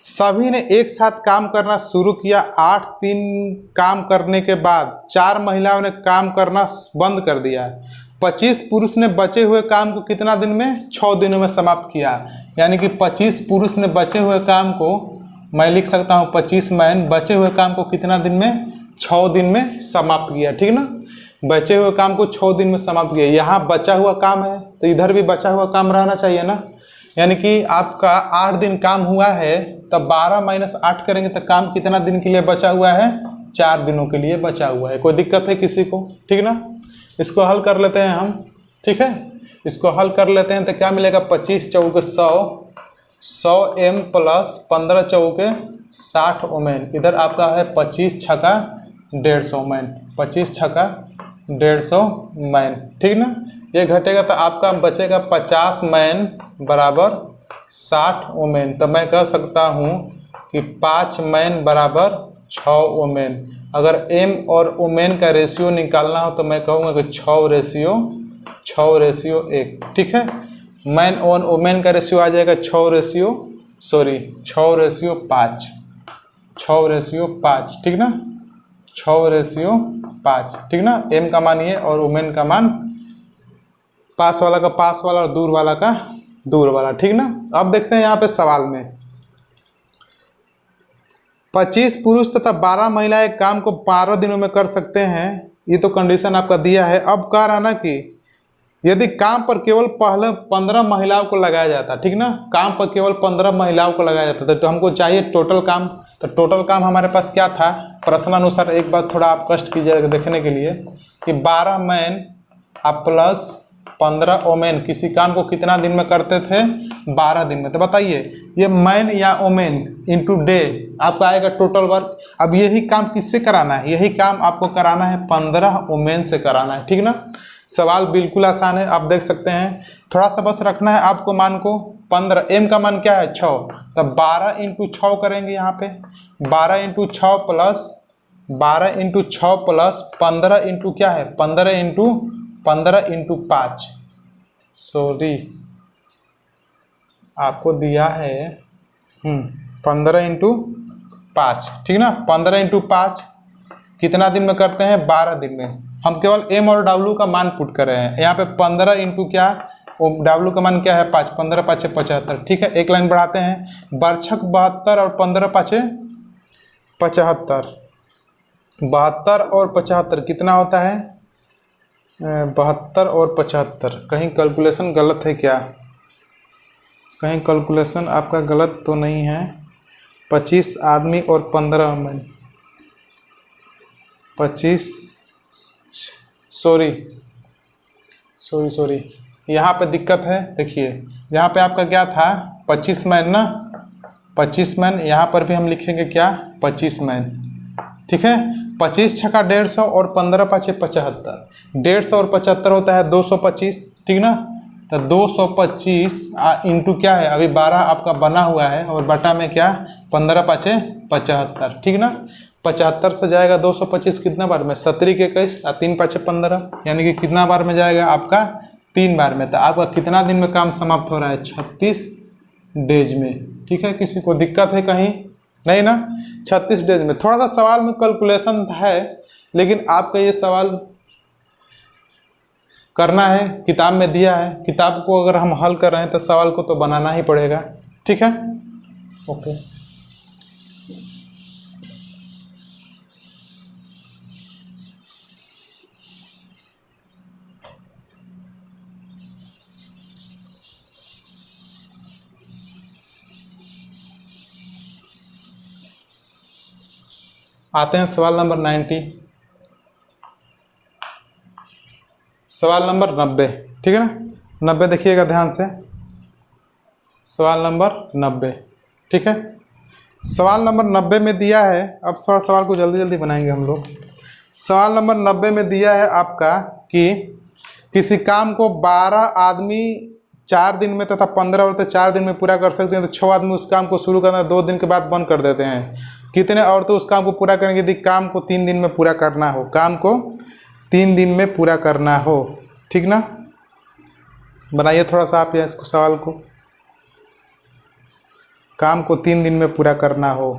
सभी ने एक साथ काम करना शुरू किया। 8 दिन काम करने के बाद 4 महिलाओं ने काम करना बंद कर दिया। 25 पुरुष ने बचे हुए काम को कितना दिन में? 6 दिनों में समाप्त किया। यानी कि 25 पुरुष ने बचे हुए काम को, मैं लिख सकता हूँ 25 मैन बचे हुए काम को कितना दिन में? 6 दिन में समाप्त किया। ठीक ना, बचे हुए काम को 6 दिन में समाप्त किया। यहाँ बचा हुआ काम है तो इधर भी बचा हुआ काम रहना चाहिए ना। यानी कि आपका 8 दिन काम हुआ है, तब 12 - 8 करेंगे तो काम कितना दिन के लिए बचा हुआ है? 4 दिनों के लिए बचा हुआ है। कोई दिक्कत है किसी को? ठीक ना, इसको हल कर लेते हैं हम। ठीक है, इसको हल कर लेते हैं तो क्या मिलेगा? 25 चौके 100, 100 m प्लस 15 चौके 60 ओमेन। इधर आपका है 25 छक्का 150 मैन, 25 छक्का 150 मैन। ठीक ना, ये घटेगा तो आपका बचेगा 50 मैन बराबर 60 ओमेन। तो मैं कह सकता हूँ कि 5 मैन बराबर 6 ओमेन। अगर एम और ओमेन का रेशियो निकालना हो तो मैं कहूँगा कि 6 रेशियो 1। ठीक है, मैन और ओमेन का रेशियो आ जाएगा 6 रेशियो 5, 6 रेशियो 5। ठीक ना, 6 रेशियो 5। ठीक ना, एम का मान ये और ओमेन का मान, पास वाला का पास वाला और दूर वाला का दूर वाला। ठीक ना, अब देखते हैं यहाँ पे सवाल में 25 पुरुष तथा 12 महिलाएं काम को 12 दिनों में कर सकते हैं। ये तो कंडीशन आपका दिया है। अब कह रहा ना कि यदि काम पर केवल पहले 15 महिलाओं को लगाया जाता। ठीक ना, काम पर केवल 15 महिलाओं को लगाया जाता तो हमको चाहिए टोटल काम। तो टोटल काम हमारे पास क्या था? प्रश्नानुसार एक बार थोड़ा आप कष्ट कीजिएगा देखने के लिए कि 12 मैन आप प्लस 15 ओमेन किसी काम को कितना दिन में करते थे? 12 दिन में। तो बताइए ये मैन या ओमेन इंटू डे आपका आएगा टोटल वर्क। अब यही काम किससे कराना है? यही काम आपको कराना है 15 ओमेन से कराना है। ठीक ना, सवाल बिल्कुल आसान है, आप देख सकते हैं। थोड़ा सा बस रखना है आपको मान को 15, एम का मान क्या है? 6। तब 12 × 6 करेंगे यहाँ पे, 12 × 6 प्लस 15 इंटू क्या है? 15 × 5। सॉरी, आपको दिया है 15 × 5। ठीक ना, 15 × 5 कितना दिन में करते हैं? 12 दिन में। हम केवल एम और डब्ल्यू का मान पुट कर रहे हैं यहाँ पे। 15 इंटू क्या, डब्ल्यू का मान क्या है? 5, 15 × 5 = 75। ठीक है, एक लाइन बढ़ाते हैं। बरछक 72 और 15 × 5 = 75। 72 और 75 कितना होता है? 72 और 75। कहीं कैलकुलेशन गलत है क्या? कहीं कैलकुलेशन आपका गलत तो नहीं है? 25 आदमी और 15 मैन, 25 सॉरी यहाँ पे दिक्कत है। देखिए यहाँ पे आपका क्या था? 25 मैन ना, 25 मैन। यहाँ पर भी हम लिखेंगे क्या? 25 मैन। ठीक है, 25 छक्का 150 और 15 × 5 = 75। 150 और 75 होता है 225। ठीक ना, तो 225 इंटू क्या है? अभी 12 आपका बना हुआ है और बटा में क्या? 15 × 5 = 75। ठीक ना, 75 से जाएगा 225 कितना बार में? 17 के 21 और 3 × 5 = 15। यानी कि कितना बार में जाएगा? आपका 3 बार में। तो आपका कितना दिन में काम समाप्त हो रहा है? 36 डेज में। ठीक है, किसी को दिक्कत है कहीं? नहीं ना, 36 डेज में। थोड़ा सा सवाल में कैलकुलेशन है, लेकिन आपका ये सवाल करना है, किताब में दिया है। किताब को अगर हम हल कर रहे हैं तो सवाल को तो बनाना ही पड़ेगा। ठीक है, ओके। आते हैं सवाल नंबर 90। सवाल नंबर 90। ठीक है ना, 90 देखिएगा ध्यान से। सवाल नंबर 90। ठीक है, सवाल नंबर 90 में दिया है। अब थोड़ा सवाल को जल्दी जल्दी बनाएंगे हम लोग। सवाल नंबर 90 में दिया है आपका कि किसी काम को 12 आदमी 4 दिन में तथा 15 औरतें 4 दिन में पूरा कर सकते हैं, तो 6 आदमी उस काम को शुरू करना 2 दिन के बाद बंद कर देते हैं। कितने औरतें उस काम को पूरा करेंगे यदि काम को 3 दिन में पूरा करना हो? काम को 3 दिन में पूरा करना हो। ठीक ना, बनाइए थोड़ा सा आप इसको सवाल को। काम को 3 दिन में पूरा करना हो।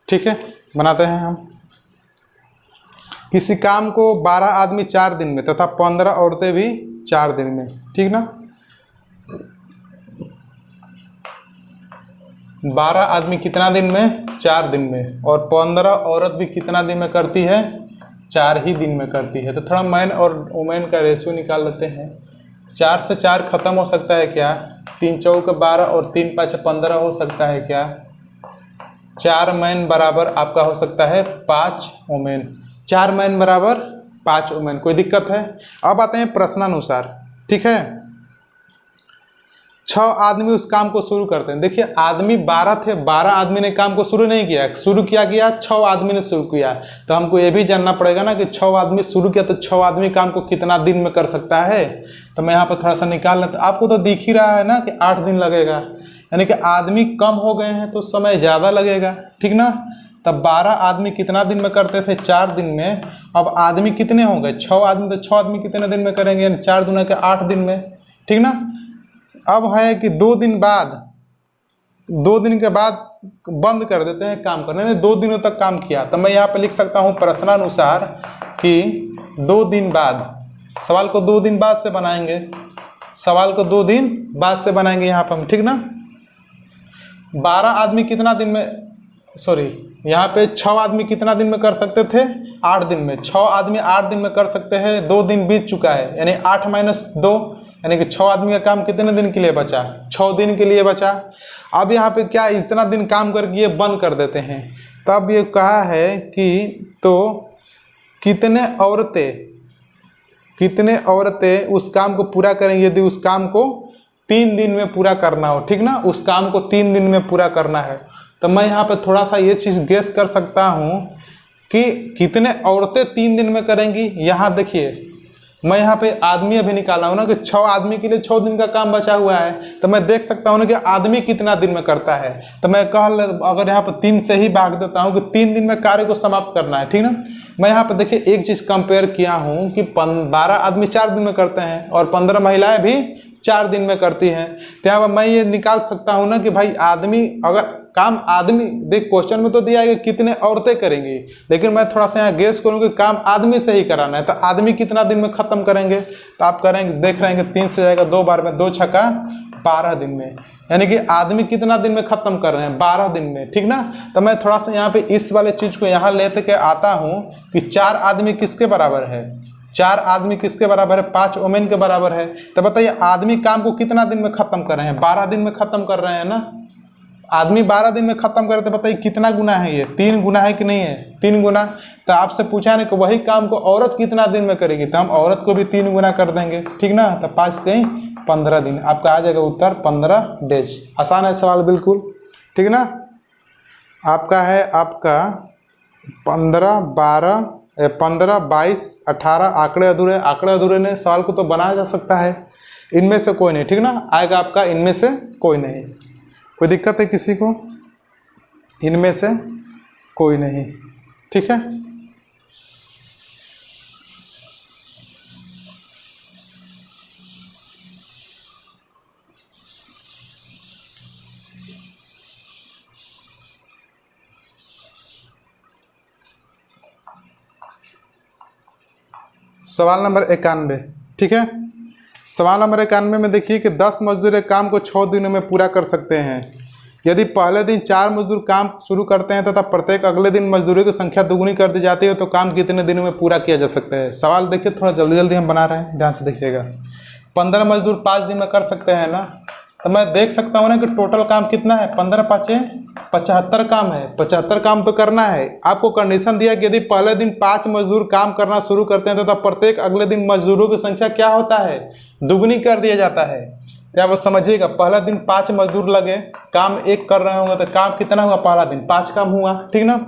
ठीक है, बनाते हैं हम। किसी काम को 12 आदमी 4 दिन में तथा 15 औरतें भी 4 दिन में, ठीक ना। 12 आदमी कितना दिन में? 4 दिन में। और 15 औरत भी कितना दिन में करती है? 4 ही दिन में करती है। तो थोड़ा मैन और वुमेन का रेशियो निकाल लेते हैं। 4 से 4 खत्म हो सकता है क्या? 3 चौके 12 और 3 5 15 हो सकता है क्या? 4 मैन बराबर आपका हो सकता है 5 वुमेन। 4 मैन बराबर 5 वुमेन। कोई दिक्कत है? अब आते हैं प्रश्नानुसार। ठीक है, 6 आदमी उस काम को शुरू करते हैं। देखिए आदमी 12 थे, 12 आदमी ने काम को शुरू नहीं किया, शुरू किया गया 6 आदमी ने शुरू किया। तो हमको ये भी जानना पड़ेगा ना कि 6 आदमी शुरू किया तो 6 आदमी काम को कितना दिन में कर सकता है। तो मैं यहाँ पर थोड़ा सा निकाल लेता, आपको तो दिख ही रहा है ना कि 8 दिन लगेगा, यानी कि आदमी कम हो गए हैं तो समय ज़्यादा लगेगा, ठीक ना। तब 12 आदमी कितना दिन में करते थे? 4 दिन में। अब आदमी कितने हो गए? 6 आदमी। तो 6 आदमी कितने दिन में करेंगे? यानी 4 दूना के 8 दिन में, ठीक ना। अब है कि 2 दिन बाद, 2 दिन के बाद बंद कर देते हैं काम करने, 2 दिनों तक काम किया। तो मैं यहाँ पे लिख सकता हूँ प्रश्नानुसार कि 2 दिन बाद। सवाल को 2 दिन बाद से बनाएंगे, सवाल को 2 दिन बाद से बनाएंगे यहाँ पर हम, ठीक ना। 12 आदमी कितना दिन में, सॉरी यहाँ पे 6 आदमी कितना दिन में कर सकते थे? 8 दिन में। 6 आदमी 8 दिन में कर सकते हैं, 2 दिन बीत चुका है, यानी 8 - 2, यानी कि 6 आदमी का काम कितने दिन के लिए बचा? 6 दिन के लिए बचा। अब यहाँ पे क्या इतना दिन काम करके ये बंद कर देते हैं। तब ये कहा है कि तो कितने औरतें उस काम को पूरा करेंगी यदि उस काम को 3 दिन में पूरा करना हो, ठीक ना। उस काम को 3 दिन में पूरा करना है। तो मैं यहाँ पे थोड़ा सा ये चीज़ गेस कर सकता हूँ कि कितने औरतें 3 दिन में करेंगी। यहाँ देखिए मैं यहाँ पे आदमी अभी निकाला हूँ ना कि 6 आदमी के लिए 6 दिन का काम बचा हुआ है। तो मैं देख सकता हूँ ना कि आदमी कितना दिन में करता है। तो मैं अगर यहाँ पर 3 से ही भाग देता हूँ कि 3 दिन में कार्य को समाप्त करना है, ठीक ना। मैं यहाँ पे देखिए एक चीज़ कंपेयर किया हूँ कि 12 आदमी 4 दिन में करते हैं और 15 महिलाएं भी 4 दिन में करती हैं। तो यहाँ पर मैं ये निकाल सकता हूँ ना कि भाई आदमी, अगर काम आदमी, देख क्वेश्चन में तो दिया है कि कितने औरतें करेंगी, लेकिन मैं थोड़ा सा यहाँ गेस करूँ कि काम आदमी से ही कराना है। तो आदमी कितना दिन में ख़त्म करेंगे? तो आप करेंगे, देख रहे हैं कि 3 से जाएगा 2 बार में, 2 छक्का 12 दिन में, यानी कि आदमी कितना दिन में ख़त्म कर रहे हैं? 12 दिन में, ठीक ना। तो मैं थोड़ा सा यहाँ पे इस वाले चीज़ को यहाँ लेते के आता हूँ कि 4 आदमी किसके बराबर है? 4 आदमी किसके बराबर है? 5 वुमेन के बराबर है। तो बताइए आदमी काम को कितना दिन में ख़त्म कर रहे हैं? 12 दिन में ख़त्म कर रहे हैं ना। आदमी 12 दिन में ख़त्म करे तो बताइए कितना गुना है? ये 3 गुना है कि नहीं है? 3 गुना। तो आपसे पूछा है कि वही काम को औरत कितना दिन में करेगी, तो हम औरत को भी 3 गुना कर देंगे, ठीक ना। तो 5 से 15 दिन, आपका आ जाएगा उत्तर 15 डेज। आसान है सवाल बिल्कुल, ठीक ना। आपका है आपका 15, 12, 15, 22, 18 आंकड़े अधूरे ने सवाल को तो बनाया जा सकता है। इनमें से कोई नहीं, ठीक ना, आएगा आपका इनमें से कोई नहीं। कोई दिक्कत है किसी को? इनमें से कोई नहीं, ठीक है। सवाल नंबर 91, ठीक है। सवाल नंबर 91 में देखिए कि 10 मजदूर एक काम को 6 दिनों में पूरा कर सकते हैं। यदि पहले दिन 4 मजदूर काम शुरू करते हैं तथा प्रत्येक अगले दिन मजदूरों की संख्या दुगुनी कर दी जाती है तो काम कितने दिनों में पूरा किया जा सकता है? सवाल देखिए थोड़ा जल्दी जल्दी हम बना रहे हैं, ध्यान से देखिएगा। 15 मजदूर 5 दिन में कर सकते हैं ना। तो मैं देख सकता हूँ ना कि टोटल काम कितना है? 15 × 5 = 75 काम है। 75 काम तो करना है। आपको कंडीशन दिया कि यदि पहले दिन 5 मजदूर काम करना शुरू करते हैं तो प्रत्येक अगले दिन मजदूरों की संख्या क्या होता है? दुगुनी कर दिया जाता है। तो आप समझिएगा, पहला दिन 5 मजदूर लगे, काम 1 कर रहे होंगे तो काम कितना हुआ? पहला दिन 5 काम हुआ, ठीक ना।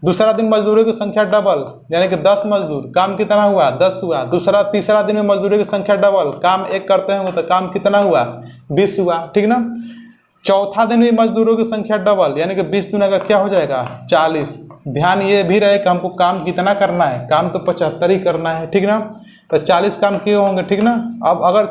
दूसरा दिन मजदूरों की संख्या डबल, यानी कि 10 मजदूर, काम कितना हुआ? 10 हुआ। तीसरा दिन में मजदूरों की संख्या डबल, काम 1 करते होंगे तो काम कितना हुआ? 20 हुआ, ठीक ना। चौथा दिन भी मजदूरों की संख्या डबल, यानी कि 20 दूना का क्या हो जाएगा 40। ध्यान ये भी रहे कि हमको काम कितना करना है, काम तो 75 ही करना है, ठीक ना। तो 40 काम किए होंगे, ठीक ना। अब अगर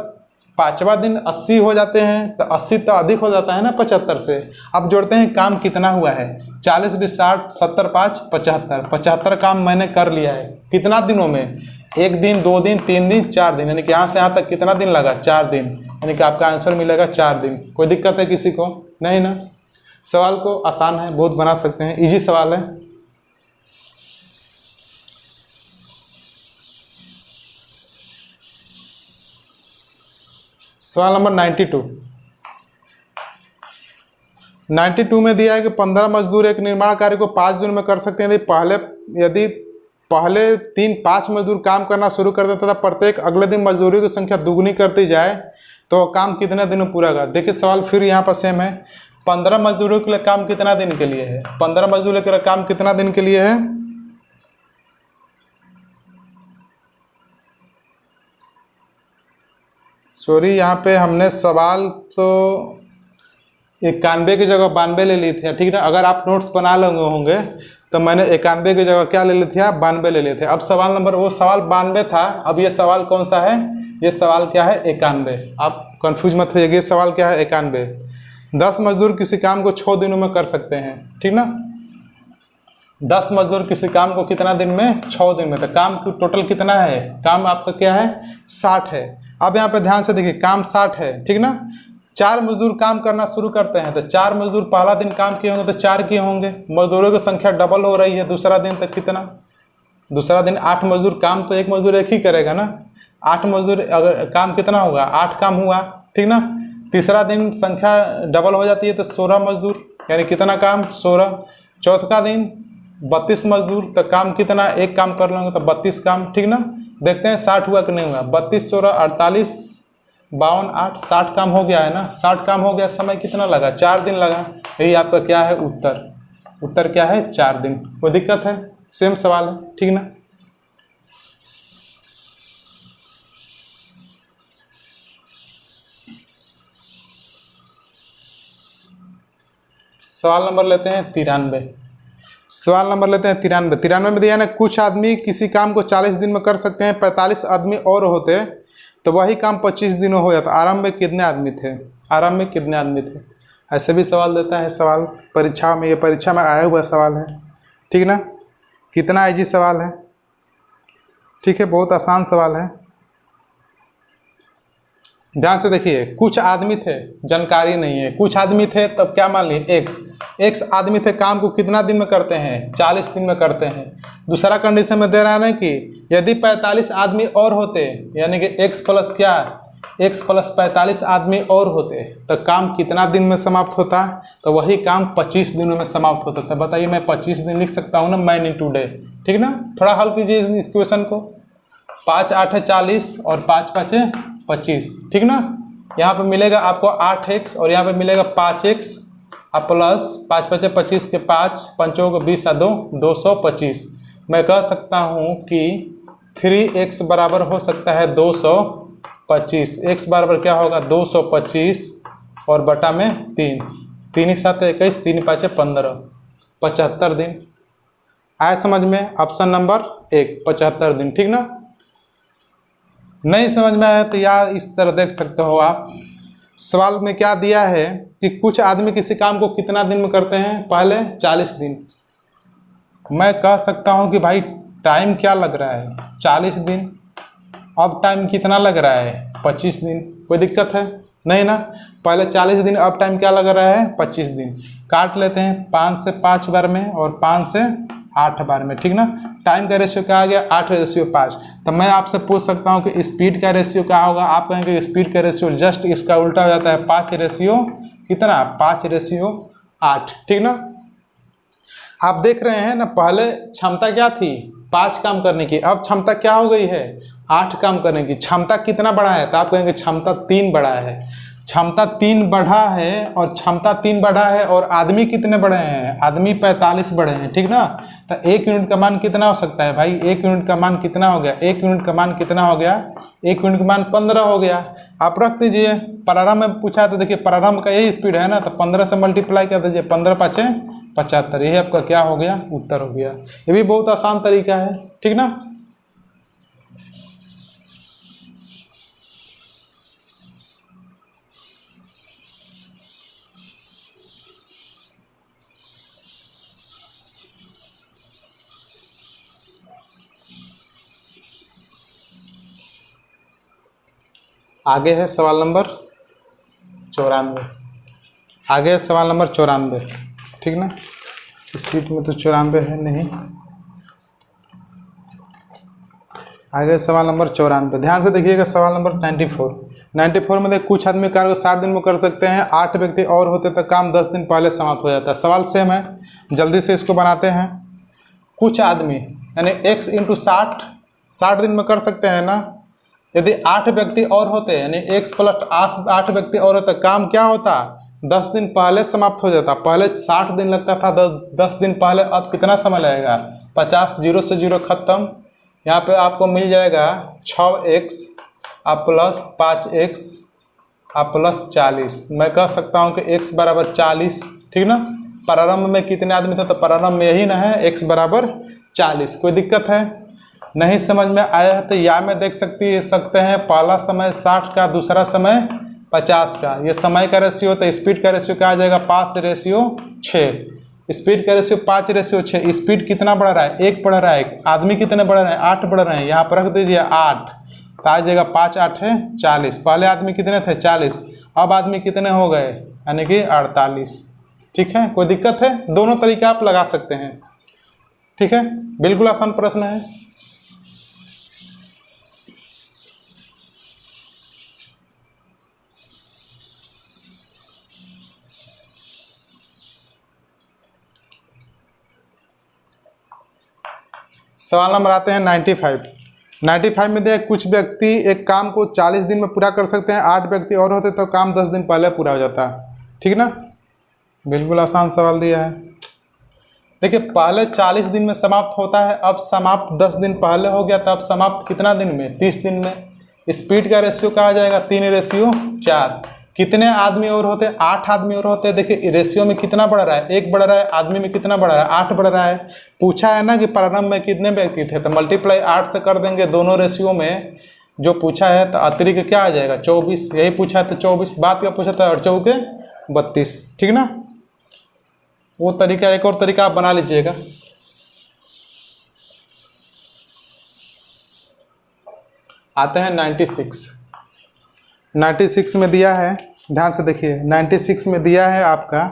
पांचवा दिन 80 हो जाते हैं तो 80 तो अधिक हो जाता है ना 75 से। अब जोड़ते हैं काम कितना हुआ है, 40 भी 60, 70 5 75, 75 काम मैंने कर लिया है। कितना दिनों में, 1 दिन 2 दिन 3 दिन 4 दिन, यानी कि यहाँ से यहाँ तक कितना दिन लगा 4 दिन, यानी कि आपका आंसर मिलेगा 4 दिन। कोई दिक्कत है किसी को, नहीं ना। सवाल को आसान है, बहुत बना सकते हैं, इजी सवाल है। सवाल नंबर 92 में दिया है कि 15 मजदूर एक निर्माण कार्य को 5 दिन में कर सकते हैं। यदि पहले 5 मजदूर काम करना शुरू कर देता था, प्रत्येक अगले दिन मजदूरी की संख्या दुगनी करती जाए तो काम कितने दिन में पूरा होगा। देखिए सवाल फिर यहाँ पर सेम है। 15 मजदूरों के लिए काम कितना दिन के लिए है, 15 मजदूरों के लिए काम कितना दिन के लिए है। सॉरी, यहाँ पे हमने सवाल तो 91 की जगह 92 ले ली थी, ठीक ना। अगर आप नोट्स बना लेंगे होंगे तो मैंने 91 की जगह क्या ले ली थी, 92 ले लिए थे। अब सवाल नंबर, वो सवाल 92 था, अब ये सवाल कौन सा है, ये सवाल क्या है 91। आप कंफ्यूज मत होइएगा, ये सवाल क्या है 91। 10 मजदूर किसी काम को 6 दिनों में कर सकते हैं, ठीक ना। 10 मजदूर किसी काम को कितना दिन में, 6 दिन में। तो काम की टोटल कितना है, काम आपका क्या है 60 है। अब यहाँ पे ध्यान से देखिए, काम 60 है, ठीक ना। 4 मजदूर काम करना शुरू करते हैं तो 4 मजदूर पहला दिन काम किए होंगे तो 4 किए होंगे। मजदूरों की संख्या डबल हो रही है दूसरा दिन तक, कितना, दूसरा दिन 8 मजदूर काम, तो एक मजदूर एक ही करेगा ना। 8 मजदूर अगर काम कितना होगा, 8 काम हुआ, ठीक ना। तीसरा दिन संख्या डबल हो जाती है तो 16 मजदूर, यानी कितना काम 16। चौथा दिन 32 मजदूर, तो काम कितना, एक काम कर लेंगे तो 32 काम, ठीक ना। देखते हैं 60 हुआ कि नहीं हुआ। 32 16 48 52 8, 60 काम हो गया है ना। 60 काम हो गया, समय कितना लगा, 4 दिन लगा। यही आपका क्या है उत्तर, उत्तर क्या है 4 दिन। कोई दिक्कत है, सेम सवाल है, ठीक ना। सवाल नंबर लेते हैं 93। सवाल नंबर लेते हैं 93 में दिया है ना, कुछ आदमी किसी काम को 40 दिन में कर सकते हैं, 45 आदमी और होते तो वही काम 25 दिनों हो जाता। आरंभ में कितने आदमी थे, आरंभ में कितने आदमी थे। ऐसे भी सवाल देता है, सवाल परीक्षा में, ये परीक्षा में आया हुआ सवाल है, ठीक ना। कितना इजी सवाल है, ठीक है, बहुत आसान सवाल है। ध्यान से देखिए, कुछ आदमी थे, जानकारी नहीं है, कुछ आदमी थे, तब क्या मान लिए एक्स आदमी थे, काम को कितना दिन में करते हैं 40 दिन में करते हैं। दूसरा कंडीशन में दे रहा है ना कि यदि 45 आदमी और होते, यानी कि x प्लस क्या, x प्लस 45 आदमी और होते तो काम कितना दिन में समाप्त होता, तो वही काम 25 दिनों में समाप्त होता। तो बताइए, मैं 25 दिन लिख सकता हूँ ना, मैन इंटू डे, ठीक ना। थोड़ा हल कीजिए इस इक्वेशन को। 5 8 है 40 और 5 5 है 25, ठीक ना। यहाँ पे मिलेगा आपको 8x और यहाँ पे मिलेगा 5x और प्लस 5 5 है 25 के 5 पंचों को 20 2 225। मैं कह सकता हूँ कि 3x बराबर हो सकता है 225। x बराबर क्या होगा 225 और बटा में 3, 3 7 21, 3 5 15, 75 दिन। आए समझ में, ऑप्शन नंबर 1 75 दिन, ठीक ना। नहीं समझ में आया तो यार इस तरह देख सकते हो आप। सवाल में क्या दिया है कि कुछ आदमी किसी काम को कितना दिन में करते हैं, पहले 40 दिन। मैं कह सकता हूं कि भाई टाइम क्या लग रहा है 40 दिन, अब टाइम कितना लग रहा है 25 दिन। कोई दिक्कत है, नहीं ना। पहले 40 दिन, अब टाइम क्या लग रहा है 25 दिन। काट लेते हैं 5 से 5 बार में और 5 से 8 बार में, ठीक ना। टाइम का रेशियो क्या आ गया 8:5। तो मैं आपसे पूछ सकता हूं कि स्पीड का रेशियो क्या होगा। आप कहेंगे स्पीड का रेशियो जस्ट इसका उल्टा हो जाता है, 5:8, ठीक ना। आप देख रहे हैं ना, पहले क्षमता क्या थी 5 काम करने की, अब क्षमता क्या हो गई है 8 काम करने की। क्षमता कितना बढ़ा है, तो आप कहेंगे क्षमता 3 बढ़ा है। क्षमता 3 बढ़ा है और क्षमता 3 बढ़ा है और आदमी कितने बढ़े हैं, आदमी 45 बढ़े हैं, ठीक ना। तो 1 यूनिट का मान कितना हो सकता है भाई, 1 यूनिट का मान कितना हो गया, 1 यूनिट का मान कितना हो गया, 1 यूनिट का मान 15 हो गया। आप रख दीजिए, प्रारंभ में पूछा है तो देखिए प्रारंभ का यही स्पीड है ना, तो 15 से मल्टीप्लाई कर दीजिए, 15 5 75, यही आपका क्या हो गया, उत्तर हो गया। ये भी बहुत आसान तरीका है, ठीक ना। आगे है सवाल नंबर 94, आगे है सवाल नंबर 94, ठीक ना। इस सीट में तो 94 है नहीं। आगे सवाल नंबर 94, ध्यान से देखिएगा। सवाल नंबर 94 में देख, कुछ आदमी कार्य को 60 दिन में कर सकते हैं, 8 व्यक्ति और होते तो काम 10 दिन पहले समाप्त हो जाता है। सवाल सेम है, जल्दी से इसको बनाते हैं। कुछ आदमी यानी x इंटू 60 दिन में कर सकते हैं ना। यदि 8 व्यक्ति और होते यानी x प्लस 8 व्यक्ति और होते, काम क्या होता, 10 दिन पहले समाप्त हो जाता। पहले 60 दिन लगता था, 10 दिन पहले अब कितना समय लगेगा, 50, 0 से 0 खत्म। यहाँ पे आपको मिल जाएगा 6x आप प्लस 5x आप प्लस 40। मैं कह सकता हूँ कि x बराबर 40, ठीक ना। प्रारंभ में कितने आदमी थे, तो प्रारंभ में यही ना है, x बराबर 40। कोई दिक्कत है, नहीं समझ में आया है तो या में देख सकते हैं, पहला समय 60 का, दूसरा समय 50 का। ये समय का रेशियो तो स्पीड का रेशियो क्या आ जाएगा, 5:6। स्पीड का रेशियो 5:6। स्पीड कितना बढ़ रहा है, 1 बढ़ रहा है। आदमी कितने बढ़ रहे हैं, 8 बढ़ रहे हैं। यहाँ पर रख दीजिए 8, तो आ जाएगा 5 8 है 40। पहले आदमी कितने थे, 40, अब आदमी कितने हो गए, यानी कि 48, ठीक है। कोई दिक्कत है, दोनों तरीके आप लगा सकते हैं, ठीक है। बिल्कुल आसान प्रश्न है। सवाल नंबर आते हैं 95 में देख, कुछ व्यक्ति एक काम को 40 दिन में पूरा कर सकते हैं, 8 व्यक्ति और होते तो काम 10 दिन पहले पूरा हो जाता, ठीक ना। बिल्कुल आसान सवाल दिया है। देखिए पहले 40 दिन में समाप्त होता है, अब समाप्त 10 दिन पहले हो गया, तो अब समाप्त कितना दिन में, 30 दिन में। स्पीड का रेशियो कहा जाएगा 3:4। कितने आदमी और होते, 8 आदमी और होते। देखिए रेशियो में कितना बढ़ रहा है, 1 बढ़ रहा है, आदमी में कितना बढ़ रहा है, 8 बढ़ रहा है। पूछा है ना कि प्रारंभ में कितने व्यक्ति थे, तो मल्टीप्लाई 8 से कर देंगे दोनों रेशियो में। जो पूछा है तो अतिरिक्त क्या आ जाएगा, 24। यही पूछा है तो 24, बात का पूछा था, और 4 के 32, ठीक ना। वो तरीका, एक और तरीका आप बना लीजिएगा। आते हैं 96 में दिया है, ध्यान से देखिए। 96 में दिया है आपका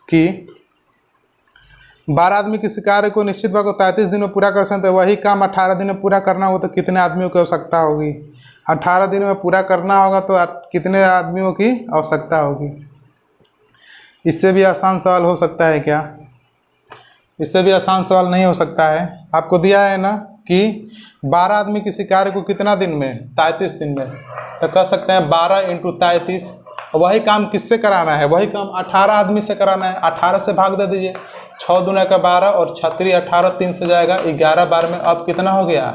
कि 12 आदमी किसी कार्य को निश्चित भाग को 33 दिन में पूरा कर सकते हैं, वही काम 18 दिन में पूरा करना हो तो कितने आदमियों की आवश्यकता होगी। 18 दिन में पूरा करना होगा तो कितने आदमियों की आवश्यकता होगी। इससे भी आसान सवाल हो सकता है क्या, इससे भी आसान सवाल नहीं हो सकता है। आपको दिया है ना कि 12 आदमी किसी कार्य को कितना दिन में, 33 दिन में, तो कह सकते हैं 12 × 33। वही काम किससे कराना है, वही काम 18 आदमी से कराना है। 18 से भाग दे दीजिए, 6 दूना का 12 और 36 18 3 से जाएगा 11 12 में। अब कितना हो गया,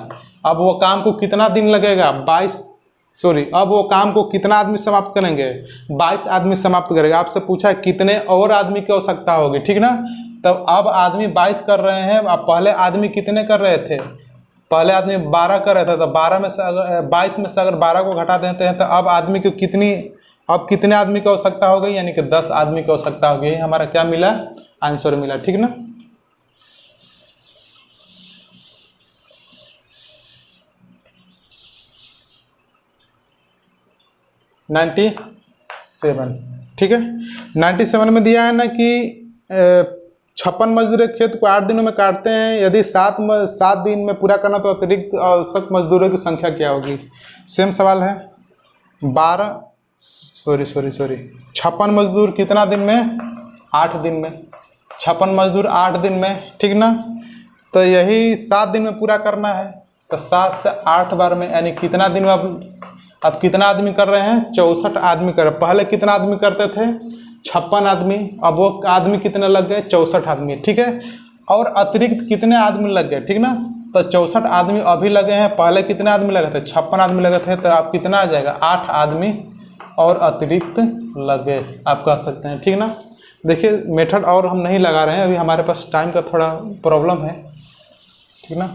अब वो काम को कितना दिन लगेगा, अब वो काम को कितना आदमी समाप्त करेंगे, 22 आदमी समाप्त करेगा। आपसे पूछा है कितने और आदमी की आवश्यकता होगी, ठीक ना। तब अब आदमी 22 कर रहे हैं, अब पहले आदमी कितने कर रहे थे, पहले आदमी 12 कर रहे थे, तो 12 में से अगर 22 में से अगर 12 को घटा देते हैं तो अब आदमी को कितने आदमी की आवश्यकता हो गई, यानी कि 10 आदमी की आवश्यकता हो गई। हमारा क्या मिला, आंसर मिला, ठीक ना। नाइन्टी 7, ठीक है। 97 में दिया है ना कि 56 मजदूर एक खेत को 8 दिनों में काटते हैं, यदि 7 दिन में पूरा करना तो अतिरिक्त आवश्यक मजदूरों की संख्या क्या होगी। सेम सवाल है। 56 मजदूर कितना दिन में, 8 दिन में। 56 मजदूर 8 दिन में, ठीक ना। तो यही 7 दिन में पूरा करना है, तो 7 से 8 बार में, यानी कितना दिन में अब अब कितना आदमी कर रहे हैं? 64 आदमी कर रहे हैं। पहले कितना आदमी करते थे? 56 आदमी। अब वो आदमी कितने लग गए? 64 आदमी, ठीक है। और अतिरिक्त कितने आदमी लग गए, ठीक ना? तो 64 आदमी अभी लगे हैं, पहले कितने आदमी लगे थे? 56 आदमी लगे थे। तो आप कितना आ जाएगा? 8 आदमी और अतिरिक्त लगे, आप कह सकते हैं, ठीक ना। देखिए मेथड और हम नहीं लगा रहे हैं, अभी हमारे पास टाइम का थोड़ा प्रॉब्लम है, ठीक ना।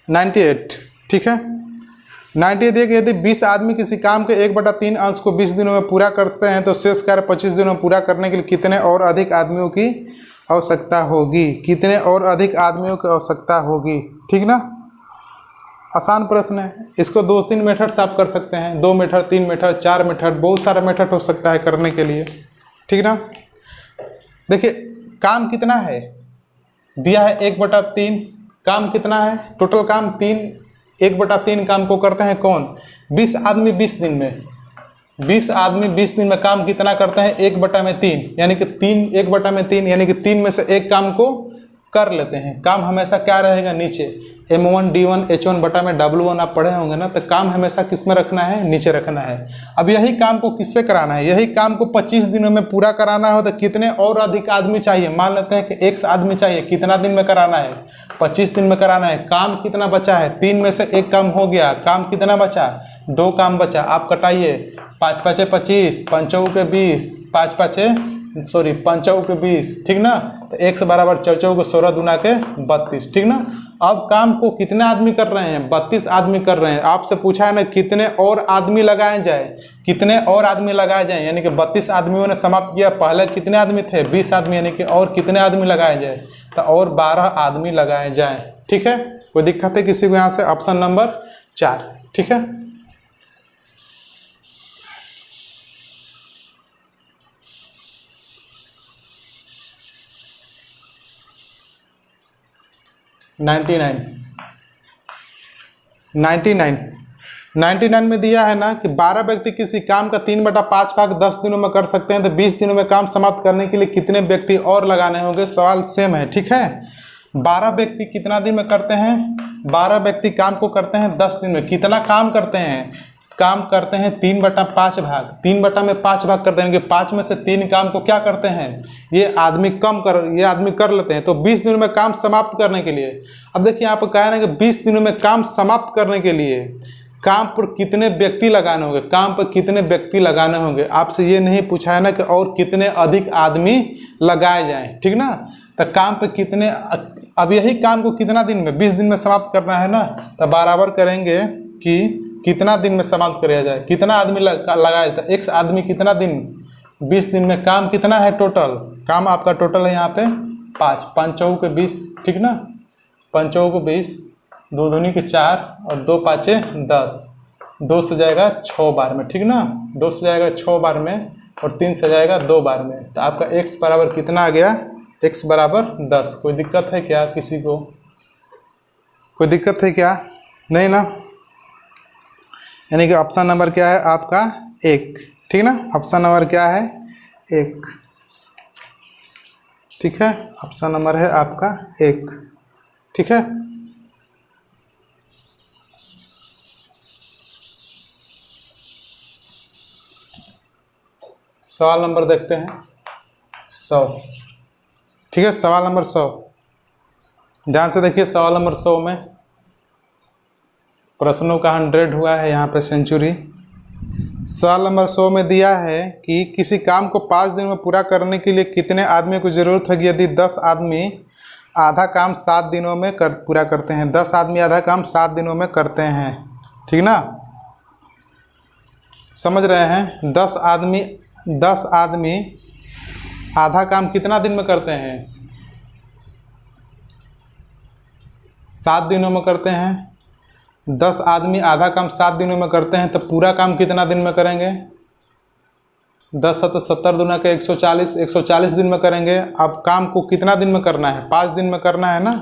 $98, ठीक है। 98 दिए कि यदि 20 आदमी किसी काम के 1/3 अंश को 20 दिनों में पूरा करते हैं तो शेष कार्य 25 दिनों में पूरा करने के लिए कितने और अधिक आदमियों की आवश्यकता होगी? कितने और अधिक आदमियों की आवश्यकता होगी, ठीक ना। आसान प्रश्न है। इसको 2-3 मेथड से आप कर सकते हैं, 2 मेथड, 3 मेथड, 4 मेथड, बहुत सारा मेथड हो सकता है करने के लिए, ठीक ना। देखिए काम कितना है दिया है? 1/3। काम कितना है? टोटल काम 3, 1/3 काम को करते हैं कौन? 20 आदमी 20 दिन में। 20 आदमी 20 दिन में काम कितना करते हैं? 1/3, यानी कि 1/3, यानी कि 3 में से 1 काम को कर लेते हैं। काम हमेशा क्या रहेगा? नीचे। M1 D1 H1/W1 आप पढ़े होंगे ना, तो काम हमेशा किस में रखना है? नीचे रखना है। अब यही काम को किससे कराना है? यही काम को 25 दिनों में पूरा कराना हो तो कितने और अधिक आदमी चाहिए? मान लेते हैं कि 1 आदमी चाहिए। कितना दिन में कराना है? 25 दिन में कराना है। काम कितना बचा है? 3 में से 1 काम हो गया। काम कितना बचा? 2 काम बचा। आप कटाइए। 5 5 25, 5 के 20, 5 के 20, ठीक ना। तो 1 बराबर 4 को 16 दूना के 32, ठीक ना। अब काम को कितने आदमी कर रहे हैं? 32 आदमी कर रहे हैं। आपसे पूछा है ना कितने और आदमी लगाए जाए, कितने और आदमी लगाए जाए, यानी कि 32 आदमियों ने समाप्त किया। पहले कितने आदमी थे? 20 आदमी, यानी कि और कितने आदमी लगाए जाए? तो और 12 आदमी लगाए जाए, ठीक है। कोई दिक्कत है किसी को यहाँ से? ऑप्शन नंबर 4, ठीक है। नाइन्टी नाइन में दिया है ना कि 12 व्यक्ति किसी काम का 3/5 भाग 10 दिनों में कर सकते हैं, तो 20 दिनों में काम समाप्त करने के लिए कितने व्यक्ति और लगाने होंगे? सवाल सेम है, ठीक है। 12 व्यक्ति कितना दिन में करते हैं? 12 व्यक्ति काम को करते हैं 10 दिन में। कितना काम करते हैं? काम करते हैं 3/5 भाग। 3/5 भाग करते हैं कि 5 में से 3 काम को क्या करते हैं? ये आदमी कर लेते हैं। तो 20 दिनों में काम समाप्त करने के लिए, अब देखिए यहाँ पर कहा है ना कि 20 दिनों में काम समाप्त करने के लिए काम पर कितने व्यक्ति लगाने होंगे? काम पर कितने व्यक्ति लगाने होंगे? आपसे ये नहीं पूछा है ना कि और कितने अधिक आदमी लगाए जाएं, ठीक ना। तो काम पे कितने, अब यही काम को कितना दिन में? 20 दिन में समाप्त करना है ना। तो बराबर करेंगे कि कितना दिन में समाप्त किया जाए, कितना आदमी लगाए। तो 1 आदमी कितना दिन? 20 दिन में काम कितना है टोटल? काम आपका टोटल है यहाँ पे 5, 5 के 20, ठीक ना। 5 के 20, 2 दूनी के 4 और 2 5 10, 2 से जाएगा 6 बार में, ठीक ना। 2 से जाएगा 6 बार में और 3 से जाएगा 2 बार में। तो आपका x बराबर कितना आ गया? x बराबर 10। कोई दिक्कत है क्या किसी को? कोई दिक्कत है क्या? नहीं ना। यानी कि ऑप्शन नंबर क्या है आपका? 1, ठीक ना। ऑप्शन नंबर क्या है? 1, ठीक है। ऑप्शन नंबर है आपका 1, ठीक है। सवाल नंबर देखते हैं 100, ठीक है। सवाल नंबर 100, ध्यान से देखिए। सवाल नंबर 100 में प्रश्नों का 100 हुआ है यहाँ पे सेंचुरी। सवाल नंबर 100 में दिया है कि किसी काम को 5 दिन में पूरा करने के लिए कितने आदमियों की ज़रूरत होगी? यदि 10 आदमी आधा काम 7 दिनों में पूरा करते हैं। 10 आदमी आधा काम 7 दिनों में करते हैं, ठीक ना। समझ रहे हैं? 10 आदमी आधा काम कितना दिन में करते हैं? 7 दिनों में करते हैं। 10 आदमी आधा काम 7 दिनों में करते हैं, तो पूरा काम कितना दिन में करेंगे? 10 7 70 दूना के 140 दिन में करेंगे। अब काम को कितना दिन में करना है? 5 दिन में करना है ना।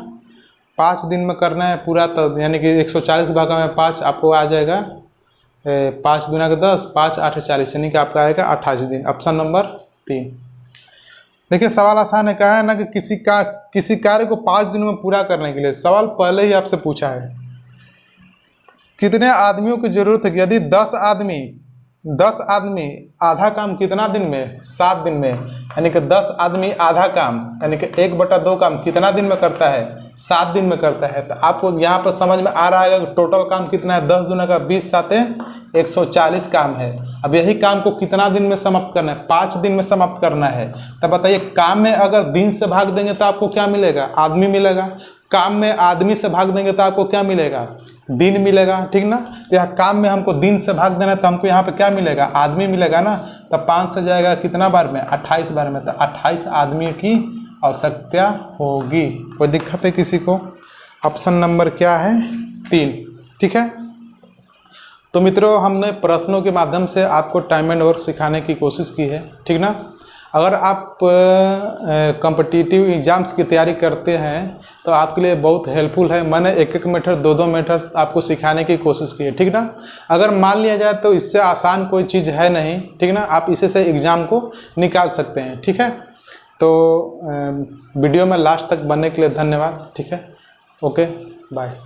5 दिन में करना है पूरा, तो यानी कि 140 भागा में 5 आपको आ जाएगा 5 दूना के 10, 5 8 40, यानी कि आपका आएगा 28 दिन। Option number 3। देखिए सवाल आसान है, कहा है ना कि किसी कार्य को 5 दिनों में पूरा करने के लिए। सवाल पहले ही आपसे पूछा है कितने आदमियों की जरूरत है। यदि 10 आदमी आधा काम कितना दिन में, 7 दिन में, यानी कि 10 आदमी आधा काम यानी कि 1/2 काम कितना दिन में करता है, 7 दिन में करता है। तो आपको यहाँ पर समझ में आ रहा है कि टोटल काम कितना है, 10 दूना का 20 साते 140 काम है। अब यही काम को कितना दिन में समाप्त करना है, 5 दिन में समाप्त करना है। तब बताइए काम में अगर दिन से भाग देंगे तो आपको क्या मिलेगा, आदमी मिलेगा। काम में आदमी से भाग देंगे तो आपको क्या मिलेगा, दिन मिलेगा, ठीक ना। तो यहाँ काम में हमको दिन से भाग देना है तो हमको यहाँ पे क्या मिलेगा, आदमी मिलेगा ना। तो 5 से जाएगा कितना बार में, 28 बार में। तो 28 आदमी की आवश्यकता होगी। कोई दिक्कत है किसी को? ऑप्शन नंबर क्या है, 3, ठीक है। तो मित्रों हमने प्रश्नों के माध्यम से आपको टाइम एंड वर्क सिखाने की कोशिश की है, ठीक ना। अगर आप कॉम्पिटिटिव एग्जाम्स की तैयारी करते हैं तो आपके लिए बहुत हेल्पफुल है। मैंने 1-1 मेथड 2-2 मेथड आपको सिखाने की कोशिश की है, ठीक ना। अगर मान लिया जाए तो इससे आसान कोई चीज़ है नहीं, ठीक ना। आप इसे से एग्ज़ाम को निकाल सकते हैं, ठीक है। तो वीडियो में लास्ट तक बनने के लिए धन्यवाद, ठीक है। Okay bye.